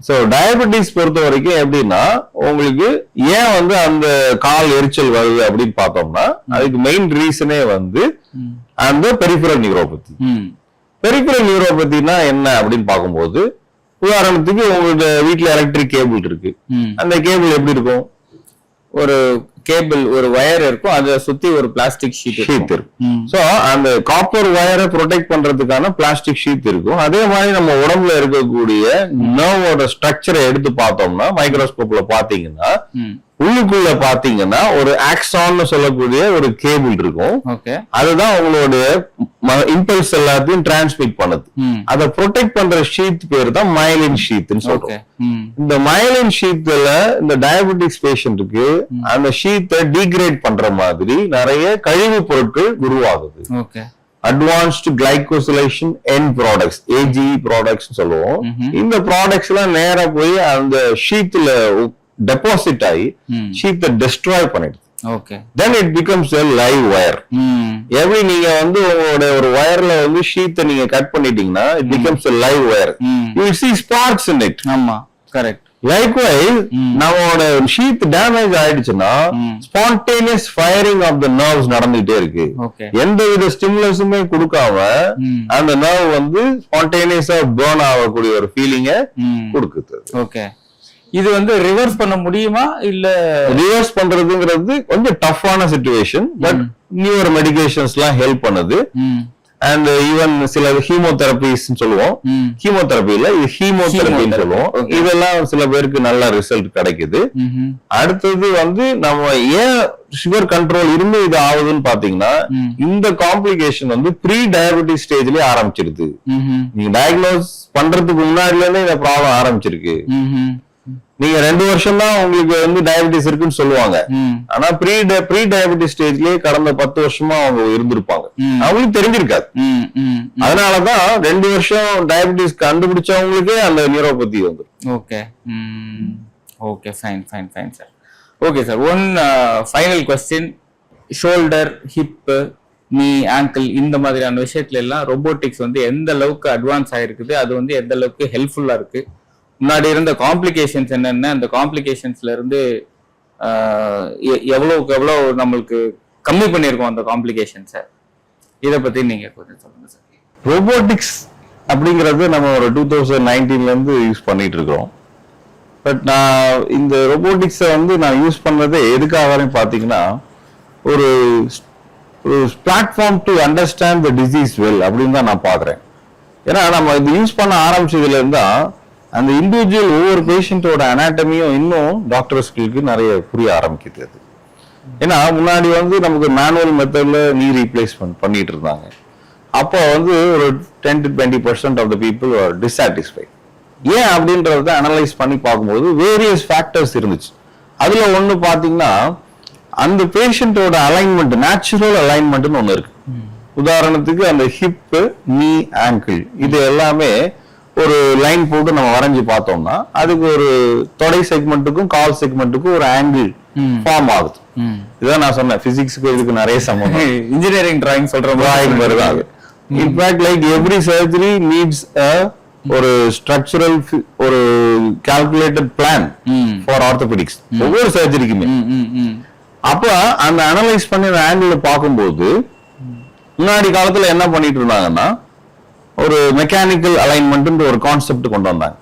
சோ டயபெட்டிஸ் பொறுத்த வரைக்கும் எப்படின்னா உங்களுக்கு ஏன் வந்து அந்த கால் எரிச்சல் வருது அப்படின்னு பார்த்தோம்னா அதுக்கு மெயின் ரீசனே வந்து அந்த பெரிஃபரல் நியூரோபதி. பெரிஃபரல் நியூரோபதினா என்ன அப்படின்னு பார்க்கும்போது உதாரணத்துக்கு உங்களுக்கு வீட்டுல எலக்ட்ரிக் கேபிள் இருக்கு. அந்த கேபிள் எப்படி இருக்கும், ஒரு கேபிள் ஒரு வயர் இருக்கும், அதை சுத்தி ஒரு பிளாஸ்டிக் ஷீட் இருக்கும். சோ அந்த காப்பர் வயரை ப்ரொடெக்ட் பண்றதுக்கான பிளாஸ்டிக் ஷீட் இருக்கும். அதே மாதிரி நம்ம உடம்புல இருக்கக்கூடிய நர்வோட ஸ்ட்ரக்சரை எடுத்து பார்த்தோம்னா மைக்ரோஸ்கோப்ல பாத்தீங்கன்னா உள்ளுக்குள்ள பாத்தீங்கன்னா ஒரு ஆக்சான்னு சொல்லக்கூடிய ஒரு கேபிள் இருக்கும். அதுதான் உங்களுடைய இம்பல்ஸ் எல்லாத்தையும் டிரான்ஸ்மிட் பண்ணுது. அதை ப்ரொடெக்ட் பண்ற ஷீட் பேர் தான் மயலின் ஷீத்னு சொல்றோம். இந்த மயலின் ஷீத்ல இந்த டயபெட்டிக்ஸ் பேஷண்ட்டுக்கு அந்த ஷீத்தை டீக்ரேட் பண்ற மாதிரி நிறைய கழிவு பொருட்கள் உருவாகுது. Advanced glycosylation end products, AG products சொல்லுவோம். இந்த ப்ராடக்ட்ஸ் எல்லாம் நேரா போய் அந்த ஷீட்ல டெபாசிட் ஆகி ஷீட்டை டெஸ்ட்ராய் பண்ணிடுது. Then it becomes a live wire. எப்படி நீங்க வந்து உங்களோட ஒரு வயர்ல வந்து ஷீட்டை நீங்க கட் பண்ணிட்டீங்கன்னா it becomes a live wire. You will see sparks in it. ஆமா, கரெக்ட். Likewise, நம்மளோட ஷீட் டேமேஜ் ஆயிடுச்சுன்னா spontaneous firing of the nerves நடந்துட்டே இருக்கு. எந்த வித ஸ்டிமுலஸுமே கொடுக்காம அந்த நர்வ் வந்து ஸ்பான்டேனியஸா பர்ன் ஆகக்கூடிய ஒரு ஃபீலிங்க கொடுக்குது. ஓகே, இது வந்து ரிவர்ஸ் பண்ண முடியுமா? இல்ல ரிவர்ஸ் பண்றதுங்கிறது கொஞ்சம் டஃப்பான சிச்சுவேஷன். பட் நியூவர் மெடிகேஷன்ஸ் எல்லாம் ஹெல்ப் பண்ணுது. அண்ட் ஈவன் சில ஹீமோதெரபிஸ் சொல்லுவோம். ஹீமோதெரபில இது ஹீமோதெரபின்னு சொல்லுவோம். இதெல்லாம் சில பேருக்கு நல்ல ரிசல்ட் கிடைக்குது. அடுத்தது வந்து நம்ம ஏன் சுகர் கண்ட்ரோல் இருந்து இது ஆகுதுன்னு பாத்தீங்கன்னா இந்த காம்ப்ளிகேஷன் வந்து ப்ரீ டயபெட்டிக் ஸ்டேஜ்லயே ஆரம்பிச்சிருது. நீங்க டயக்னோஸ் பண்றதுக்கு முன்னாடில இருந்தே இந்த ப்ராப்ளம் ஆரம்பிச்சிருக்கு. நீங்க 2 வருஷம் தான் உங்களுக்கு வந்து டயபெட்டிஸ் இருக்குன்னு சொல்லுவாங்க. ஆனா ப்ரீ டயபெட்டிஸ் ஸ்டேஜ்லயே கடந்த 10 வருஷமா அவங்க இருந்திருப்பாங்க, அவங்களுக்கு தெரிஞ்சிருக்காது. அதனாலதான் 2 வருஷம் டயபெட்டிஸ் கண்டுபிடிச்சவங்களுக்கே அந்த நியூரோபதி வந்து. Okay okay, fine fine fine sir. Okay sir, one final question. Shoulder, hip, நீ, ஆங்கிள் இந்த மாதிரியான விஷயத்துல எல்லாம் ரோபோட்டிக்ஸ் வந்து எந்த அளவுக்கு அட்வான்ஸ் ஆயிருக்குது, அது வந்து எந்த அளவுக்கு ஹெல்ப்ஃபுல்லா இருக்கு, முன்னாடி இருந்த காம்ப்ளிகேஷன்ஸ் என்னென்ன, அந்த காம்ப்ளிகேஷன்ஸ்ல இருந்து எவ்வளவுக்கு எவ்வளவு நம்மளுக்கு கம்மி பண்ணியிருக்கோம் அந்த காம்ப்ளிகேஷன்ஸை, இதை பத்தி நீங்க கொஞ்சம் சொல்லுங்க சார். ரோபோட்டிக்ஸ் அப்படிங்கிறது நம்ம ஒரு 2019ல இருந்து யூஸ் பண்ணிட்டு இருக்கோம். பட் நான் இந்த ரோபோட்டிக்ஸை வந்து நான் யூஸ் பண்ணதே எதுக்காக பாத்தீங்கன்னா ஒரு platform to understand the disease well அப்படின்னு தான் நான் பாக்குறேன். ஏன்னா நம்ம இது யூஸ் பண்ண ஆரம்பிச்சதுல இருந்தா அந்த இண்டிவிஜுவல் ஒவ்வொரு பேஷண்டோட அனாட்டமியும் இன்னும் டாக்டர்ஸ்களுக்கு நிறைய புரிய ஆரம்பிக்குது. அது ஏன்னா முன்னாடி வந்து நமக்கு மேனுவல் மெத்தட்ல நீ ரீப்ளேஸ்மெண்ட் பண்ணிட்டு இருந்தாங்க. அப்போ வந்து ஒரு 10 to 20% of the people are dissatisfied. ஏன் அப்படின்றத அனலைஸ் பண்ணி பார்க்கும்போது வேரியஸ் ஃபேக்டர்ஸ் இருந்துச்சு. அதுல ஒண்ணு பாத்தீங்கன்னா அந்த பேஷண்டோட அலைன்மெண்ட், நேச்சுரல் அலைன்மெண்ட்னு ஒண்ணு இருக்கு. உதாரணத்துக்கு அந்த ஹிப், நீ, ஆங்கிள் இது எல்லாமே ஒரு லைன் போட்டு நம்ம வரைஞ்சு பார்த்தோம்னா அதுக்கு ஒரு தொடை செக்மெண்ட்டுக்கும் கால் செக்மெண்ட்டுக்கும் ஒரு ஆங்கிள் ஃபார்ம் ஆகுது. இதான் நான் சொன்னேன், பிசிக்ஸ்க்கு இதுக்கு நிறைய சம்பந்தம். இன்ஜினியரிங் டிராயிங் சொல்ற டிராயிங் வருது. In fact like every surgery needs ஒரு ஸ்ட்ரக்சரல் ஒரு கால்குலேட்டட் பிளான் ஃபார் ஆர்த்தோபெடிக்ஸ் ஒவ்வொரு சர்ஜரிக்குமே. அப்ப அந்த அனலைஸ் பண்ணி அந்த ஆங்கிள் பார்க்கும்போது முன்னாடி காலத்துல என்ன பண்ணிட்டு இருந்தாங்கன்னா ஒரு மெக்கானிக்கல் அலைன்மெண்ட் ஒரு கான்செப்ட் கொண்டு வந்தாங்க.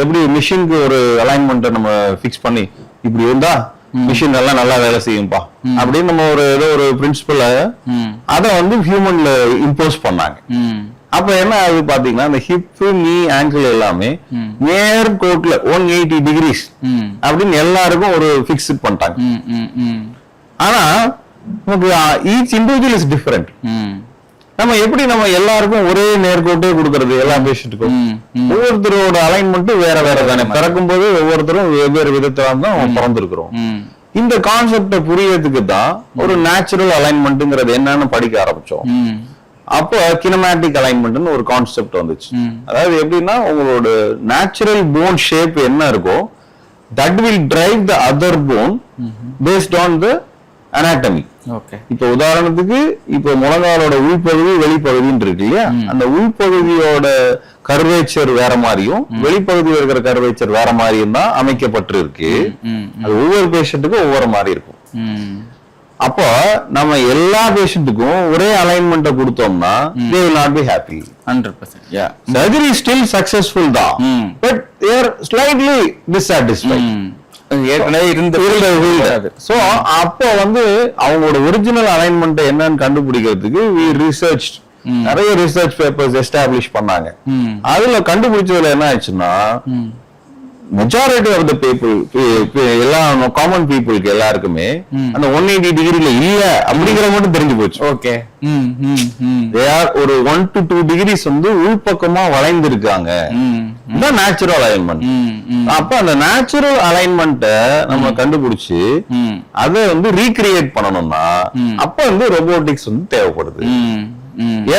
எப்படி மிஷினுக்கு ஒரு அலைன்மெண்ட் நம்ம பிக்ஸ் பண்ணி இப்படி இருந்தா மிஷின் எல்லாம் நல்லா வேலை செய்யும்பா அப்படின்னு நம்ம ஒரு ஏதோ ஒரு பிரின்சிபல் அதை வந்து ஹியூமன்ல இம்போஸ் பண்ணாங்க. அப்ப என்ன ஆகுது பாத்தீங்கன்னா அந்த ஹிப், நீ, ஆங்கிள் எல்லாமே நேர் கோட்ல 180 டிகிரிஸ் அப்படின்னு எல்லாருக்கும் ஒரு பிக்ஸ் பண்ணிட்டாங்க. ஆனா நமக்கு ஈச் இண்டிவிஜுவல் இஸ் டிஃபரெண்ட். நம்ம எப்படி நம்ம எல்லாருக்கும் ஒரே நேர்கோட்டே கொடுக்கறது எல்லா பேஷண்ட்டுக்கும்? ஒவ்வொருத்தரோட அலைன்மெண்ட் வேற வேற தானே. பிறக்கும் போது ஒவ்வொருத்தரும் வெவ்வேறு விதத்துல தான் பிறந்திருக்கிறோம். இந்த கான்செப்ட புரியறதுக்கு தான் ஒரு நேச்சுரல் அலைன்மெண்ட்ங்கிறது என்னன்னு படிக்க ஆரம்பிச்சோம். அப்போ கினமேட்டிக் அலைன்மெண்ட்னு ஒரு கான்செப்ட் வந்துச்சு. அதாவது எப்படின்னா உங்களோட நேச்சுரல் போன் ஷேப் என்ன இருக்கோ that will drive the other phone based on the anatomy. இப்ப உதாரணத்துக்கு இப்ப முழங்காலோட உள்பகுதி வெளிப்பகுதின்னு இருக்கு இல்லையா, அந்த உள்பகுதியோட கர்வேச்சர் வேற மாதிரியும் வெளிப்பகுதியில் இருக்கிற கர்வேச்சர் வேற மாதிரியும் தான் அமைக்கப்பட்டு இருக்கு. அது ஒவ்வொரு பேஷண்ட்டுக்கும் ஒவ்வொரு மாதிரி இருக்கும். அப்போ நம்ம எல்லா பேஷண்ட்டுக்கும் ஒரே அலைன்மெண்ட்டை கொடுத்தோம்னா they will not be happy. 100%. Yeah. Surgery is still successful தான், but they are slightly dissatisfied. ஏற்கனவே இருந்த சோ அப்போ வந்து அவங்களோட ஒரிஜினல் அலைன்மெண்ட் என்னன்னு கண்டுபிடிக்கிறதுக்கு we researched, நிறைய ரிசர்ச் பேப்பர்ஸ் எஸ்டாப்ளிஷ் பண்ணாங்க. அதுல கண்டுபிடிச்சதுல என்ன ஆச்சுன்னா மெஜாரிட்டி ஆஃப் த பீப்புள், எல்லா காமன் பீப்புளுக்கு எல்லாருக்குமே அந்த 180 டிகிரில இல்ல அப்படிங்கிற மட்டும் தெரிஞ்சு போச்சு. ஓகே, ஒரு 1 to 2 டிகிரிஸ் வந்து உள்பக்கமா வளைந்திருக்காங்க. இதுதான் நேச்சுரல் அலைன்மெண்ட். அப்ப அந்த நேச்சுரல் அலைன்மெண்ட்ட நம்ம கண்டுபிடிச்சு அதை வந்து ரீக்ரியேட் பண்ணணும்னா அப்ப வந்து ரோபோட்டிக்ஸ் வந்து தேவைப்படுது.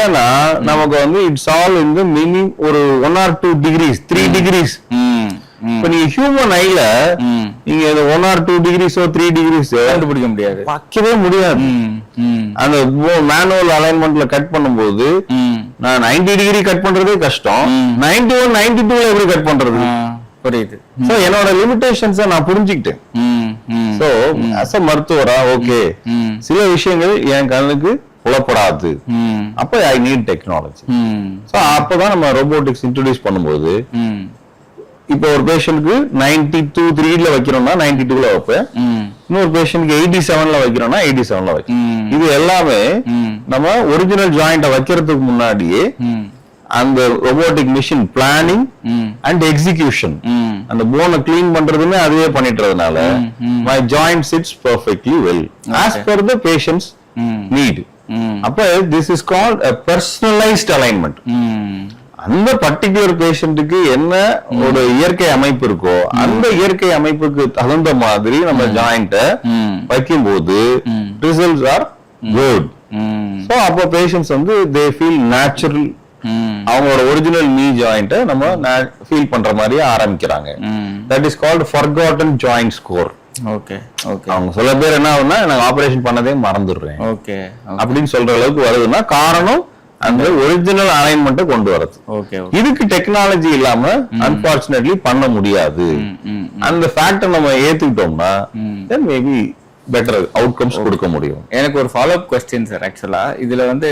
ஏன்னா நமக்கு வந்து இட்ஸ் ஆல் இந்த மினி ஒரு 1 or 2 டிகிரிஸ் 3 டிகிரிஸ். இப்ப நீங்க ஹியூமன் ஐல நீங்க 1 or 2 டிகிரிஸோ 3 டிகிரிஸோ கண்டுபிடிக்க முடியாது, வைக்கவே முடியாது. அந்த மேனுவல் அலைன்மெண்ட்ல கட் பண்ணும்போது நான் 90 டிகிரி கட் பண்றதே கஷ்டம், 91 92 எப்படி கட் பண்றது? புரியுது. சோ என்னோட லிமிடேஷன்ஸை நான் புரிஞ்சுக்கிட்டேன். சோ அஸ் அ மருத்துவரா ஓகே சில விஷயங்கள் என் கண்ணுக்கு புலப்படாது, அப்ப ஐ நீட் டெக்னாலஜி. சோ அப்பதான் நம்ம ரோபோட்டிக்ஸ் இன்ட்ரோடியூஸ் பண்ணும்போது இப்போ ஒரு பேஷண்ட்க்கு 92 வைக்கிறோம்னா 92ல வைப்பேன், இன்னொரு பேஷண்ட்க்கு 87ல வைக்கிறோம்னா 87ல வைப்பேன். இது எல்லாமே நம்ம ஒரிஜினல் ஜாயிண்ட வைக்கிறதுக்கு முன்னாடியே அந்த robotic machine planning and execution அந்த போனை கிளீன் பண்றதுமே அதுவே பண்ணிட்டுறதுனால my joint sits perfectly well as per the patient's need. அப்ப this is called a personalized alignment. அந்த பர்டிகுலர் பேஷண்ட்டுக்கு என்ன ஒரு இயற்கை அமைப்பு இருக்கோ அந்த இயற்கை அமைப்புக்கு தகுந்த மாதிரி நம்ம ஜாயிண்ட வைக்கும் போது ரிசல்ட்ஸ் ஆர் குட். சோ அப்போ பேஷண்ட்ஸ் வந்து தே ஃபீல் நேச்சுரல், அவங்களோட ஒரிஜினல் நீ ஜாயிண்ட நம்ம ஃபீல் பண்ற மாதிரி ஆரம்பிக்கிறாங்க. That is called forgotten joint score. Okay okay. அவங்க சில பேர் என்ன ஆகும்னா நான் ஆபரேஷன் பண்ணதே மறந்துடுறேன் ஓகே அப்படின்னு சொல்ற அளவுக்கு வருதுன்னா காரணம் அந்த ஒரிஜினல் அலைன்மெண்ட்டை கொண்டு வரது. இதுக்கு டெக்னாலஜி இல்லாம அன்பார்ச்சுனேட்லி பண்ண முடியாது. அந்த ஃபேக்டை நம்ம ஏத்துக்கிட்டோம்னா தென் மேபி பெட்டர் அவுட்கம்ஸ் கொடுக்க முடியும். எனக்கு ஒரு ஃபாலோ அப் கொஸ்டின் சார். ஆக்சுவலா இதுல வந்து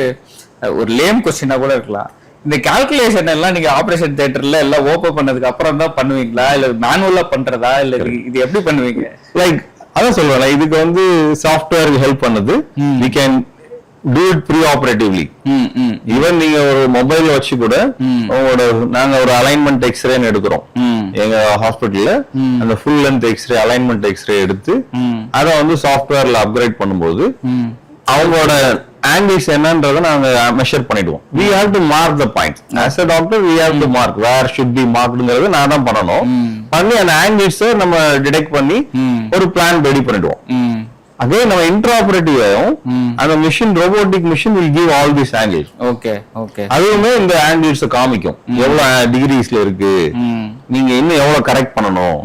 ஒரு லேம் கொஸ்டினா கூட இருக்கலாம். இந்த கால்குலேஷன் எல்லாம் நீங்க ஆபரேஷன் தியேட்டர்ல எல்லாம் ஓபன் பண்ணதுக்கு அப்புறம் தான் பண்ணுவீங்களா, இல்ல மேனுவலா பண்றதா, இல்ல இது எப்படி பண்ணுவீங்க? லைக் அதான் சொல்றேன், இதுக்கு வந்து சாஃப்ட்வேர் ஹெல்ப் பண்ணுது. we can do it pre-operatively. Even நீங்க ஒரு மொபைல் வச்சு கூட உங்களோட நாங்க ஒரு அலைன்மெண்ட் எக்ஸ்ரேன்னு எடுக்கிறோம் எங்க ஹாஸ்பிட்டல்ல. அந்த full length x ray alignment x ray எடுத்து அதை வந்து சாஃப்ட்வேர்ல அப்கிரேட் பண்ணும்போது அவங்களோட ஆங்கிள்ஸ் என்னன்றதை நாங்க மெஷர் பண்ணிடுவோம். we have to mark the points as a doctor. we have to mark where should be markedங்கிறது நான் தான் பண்ணணும். பண்ணி அந்த ஆங்கிள்ஸ் நம்ம டிடெக்ட் பண்ணி ஒரு பிளான் ரெடி பண்ணிடுவோம். அதே நம்ம இன்ட்ராபரேட்டிவ் ஆகும் அந்த machine robotic machine will give all these angles. Okay okay. அதுவுமே இந்த ஆங்கிள்ஸ் காமிக்கும் எவ்வளவு டிகிரிஸ்ல இருக்கு, நீங்க இன்னும் எவ்வளவு கரெக்ட் பண்ணணும்.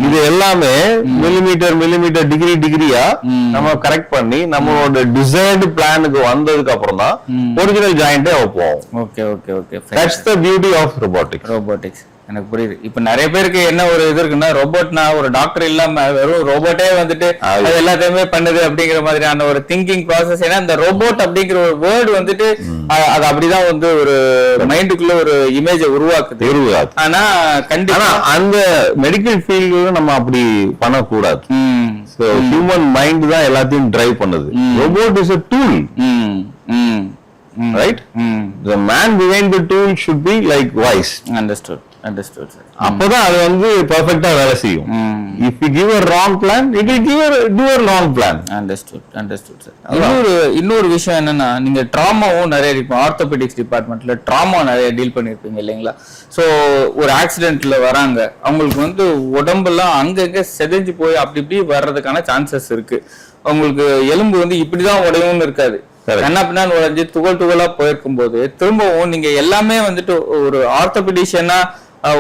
இது எல்லாமே மில்லிமீட்டர் டிகிரியா நம்ம கரெக்ட் பண்ணி நம்மளோட டிசைர்டு பிளானுக்கு வந்ததுக்கு அப்புறம் தான் ஒரிஜினல் ஜாயிண்டே வைப்போம். Okay okay okay. That's the beauty of robotics. எனக்கு புரியுது. இப்ப நிறைய பேருக்கு என்ன ஒரு இது இருக்குன்னா, ரோபோட்னா ஒரு டாக்டர் இல்லாம வெறும் ரோபோட்டே வந்துட்டு அது எல்லாத்தையுமே பண்ணுது அப்படிங்கிற மாதிரியான ஒரு திங்கிங் ப்ராசஸ். ஏன்னா இந்த ரோபோட் அப்படிங்கிற ஒரு வேர்டு வந்துட்டு அது அப்படிதான் வந்து ஒரு மைண்டுக்குள்ள ஒரு இமேஜை உருவாக்குது. ஆனா கண்டிப்பா அந்த மெடிக்கல் ஃபீல்ட்ல நம்ம அப்படி பண்ணக்கூடாது. ஹியூமன் மைண்ட் தான் எல்லாத்தையும் டிரைவ் பண்ணுது. Robot is a tool. Right? The man behind the tool should be like wise. Understood sir. அப்பதான் அது வந்து பெர்ஃபெக்ட்டா வேலை செய்யும். If you give a wrong plan, it will do a wrong plan. Understood sir. இன்னொரு விஷயம் என்னன்னா, நீங்க ட்ராமாவும் நிறைய இருக்கும். ஆர்த்தோபெடிக்ஸ் டிபார்ட்மெண்ட்ல ட்ராமா நிறைய டீல் பண்ணிருப்பீங்க இல்லைங்களா? சோ ஒரு ஆக்சிடென்ட்ல வராங்க, அவங்களுக்கு வந்து உடம்பெல்லாம் அங்கங்க செதஞ்சு போய் அப்படி இப்படி வர்றதுக்கான சான்சஸ் இருக்கு. அவங்களுக்கு எலும்பு வந்து இப்படிதான் உடையும்னு இருக்காது. என்ன பின்னான்னு உடஞ்சி துகளா போயிருக்கும் போது திரும்பவும் நீங்க எல்லாமே வந்துட்டு ஒரு ஆர்த்தோபெடிஷியனா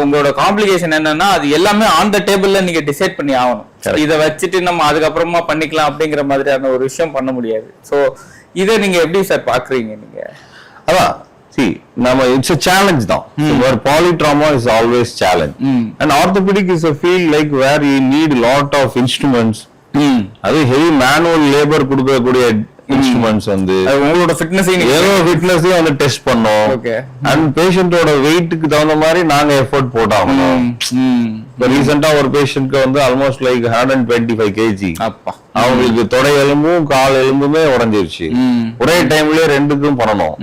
உங்களோட காம்ப்ளிகேஷன் என்னன்னா, அது எல்லாமே ஆன் த டேபிள்ல நீங்க டிசைட் பண்ணி ஆகணும். இதை வச்சுட்டு நம்ம அதுக்கப்புறமா பண்ணிக்கலாம் அப்படிங்கிற மாதிரியான ஒரு விஷயம் பண்ண முடியாது. சோ இதை நீங்க எப்படி சார் பாக்குறீங்க நீங்க? அதான் நம்ம இட்ஸ் a challenge தான். Where polytrauma is always challenge. And orthopedic is a field like where you need lot of instruments. அது heavy manual labor கொடுக்கக்கூடிய இன்ஸ்ட்ருமெண்ட்ஸ் வந்து உங்களோட ஃபிட்னஸையும் வந்து டெஸ்ட் பண்ணோம். அண்ட் பேஷண்டோட வெயிட்டுக்கு தகுந்த மாதிரி நாங்க எஃபோர்ட் போட்டாகணும். ரீசெண்டா ஒரு பேஷண்ட்க்கு வந்து ஆல்மோஸ்ட் லைக் 125 kg. அவங்களுக்கு தொடை எலும்பும் கால் எலும்புமே உடைஞ்சிருச்சு. ஒரே டைம்லயே ரெண்டுக்கும் பண்ணணும்.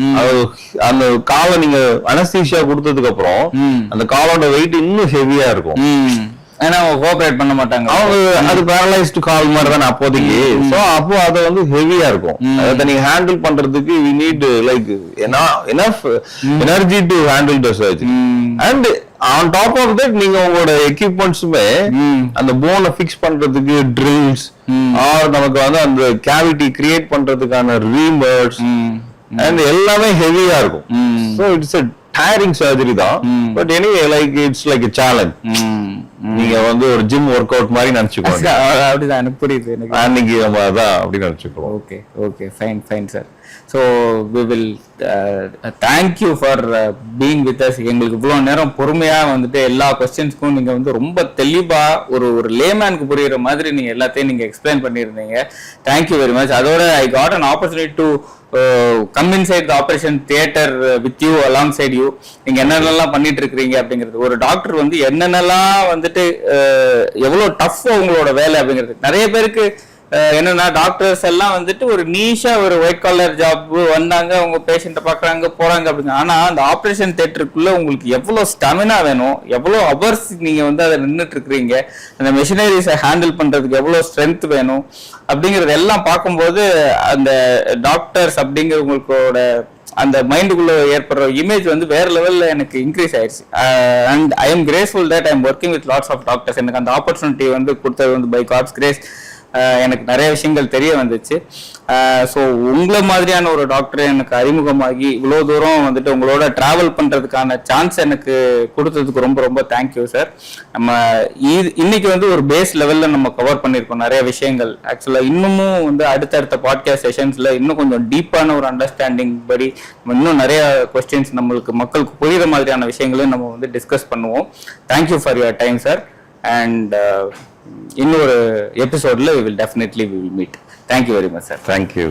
அந்த காலை நீங்க அனஸ்தீசியா கொடுத்ததுக்கு அப்புறம் அந்த காலோட வெயிட் இன்னும் ஹெவியா இருக்கும். ஏன்னா அவங்க கோஆபரேட் பண்ண மாட்டாங்க. அவங்க அது பேரலைஸ்டு கால் மாதிரி தானே அப்போதைக்கு. சோ அப்போ அது வந்து ஹெவியா இருக்கும். அதை நீங்க ஹேண்டில் பண்றதுக்கு we need like enough energy to handle the surgery. And on top of that நீங்க உங்களோட எக்யூப்மெண்ட்ஸுமே அந்த போனை ஃபிக்ஸ் பண்றதுக்கு ட்ரில்ஸ் ஆர் நமக்கு வந்து அந்த கேவிட்டி கிரியேட் பண்றதுக்கான ரீமர்ஸ் அண்ட் எல்லாமே ஹெவியா இருக்கும். So it's a tiring surgery தான். But anyway like it's like a challenge. நீங்க வந்து ஒரு ஜிம் ஒர்க் அவுட் மாதிரி நினைச்சுக்கோங்க. அப்படிதான் எனக்கு புரியுது. அன்னைக்கு நம்ம அதான் அப்படி நினைச்சுக்கோம். Okay fine sir. So we will thank you for being with us. எங்களுக்கு இவ்வளோ நேரம் பொறுமையாக வந்துட்டு எல்லா கொஸ்டின்ஸ்க்கும் நீங்கள் வந்து ரொம்ப தெளிவாக ஒரு லேமேனுக்கு புரியுற மாதிரி நீங்கள் எல்லாத்தையும் நீங்கள் எக்ஸ்பிளைன் பண்ணியிருந்தீங்க. Thank you very much. அதோட I got an opportunity to come inside the operation theater with you, alongside you. நீங்க என்னென்னலாம் பண்ணிட்டு இருக்கிறீங்க அப்படிங்கிறது, ஒரு டாக்டர் வந்து என்னென்னலாம் வந்துட்டு எவ்வளவு டஃப் உங்களோட வேலை அப்படிங்கிறது. நிறைய பேருக்கு என்னன்னா டாக்டர்ஸ் எல்லாம் வந்துட்டு ஒரு நீஷா ஒரு ஒயிட் காலர் ஜாப் வந்தாங்க, அவங்க பேஷண்ட்டை பார்க்குறாங்க போறாங்க அப்படிங்க. ஆனா அந்த ஆப்ரேஷன் தியேட்டருக்குள்ள உங்களுக்கு எவ்வளவு ஸ்டாமினா வேணும், எவ்வளவு ஹவர்ஸ் நீங்க வந்து அதை நின்றுட்டு இருக்கிறீங்க, அந்த மெஷினரிஸை ஹேண்டில் பண்றதுக்கு எவ்வளவு ஸ்ட்ரென்த் வேணும் அப்படிங்கறது எல்லாம் பார்க்கும்போது அந்த டாக்டர்ஸ் அப்படிங்கிற உங்களோட அந்த மைண்டுக்குள்ள ஏற்படுற இமேஜ் வந்து வேற லெவல்ல எனக்கு இன்க்ரீஸ் ஆயிடுச்சு. And I am graceful that I am working with lots of doctors. எனக்கு அந்த ஆப்பர்ச்சுனிட்டி வந்து கொடுத்தது வந்து பை காட்ஸ் கிரேஸ் எனக்கு நிறைய விஷயங்கள் தெரிய வந்துச்சு. ஸோ உங்களை மாதிரியான ஒரு டாக்டர் எனக்கு அறிமுகமாகி இவ்வளோ தூரம் வந்துட்டு உங்களோட டிராவல் பண்ணுறதுக்கான சான்ஸ் எனக்கு கொடுத்ததுக்கு ரொம்ப ரொம்ப தேங்க்யூ சார். நம்ம இன்னைக்கு வந்து ஒரு பேஸ் லெவலில் நம்ம கவர் பண்ணியிருக்கோம் நிறைய விஷயங்கள். ஆக்சுவலாக இன்னமும் வந்து அடுத்தடுத்த பாட்காஸ்ட் செஷன்ஸில் இன்னும் கொஞ்சம் டீப்பான ஒரு அண்டர்ஸ்டாண்டிங் படி இன்னும் நிறைய கொஸ்டின்ஸ் நம்மளுக்கு மக்களுக்கு புரியுற மாதிரியான விஷயங்களையும் நம்ம வந்து டிஸ்கஸ் பண்ணுவோம். Thank you for your time sir. And இன்னொரு எபிசோட்ல we will definitely meet. Thank you very much sir. Thank you.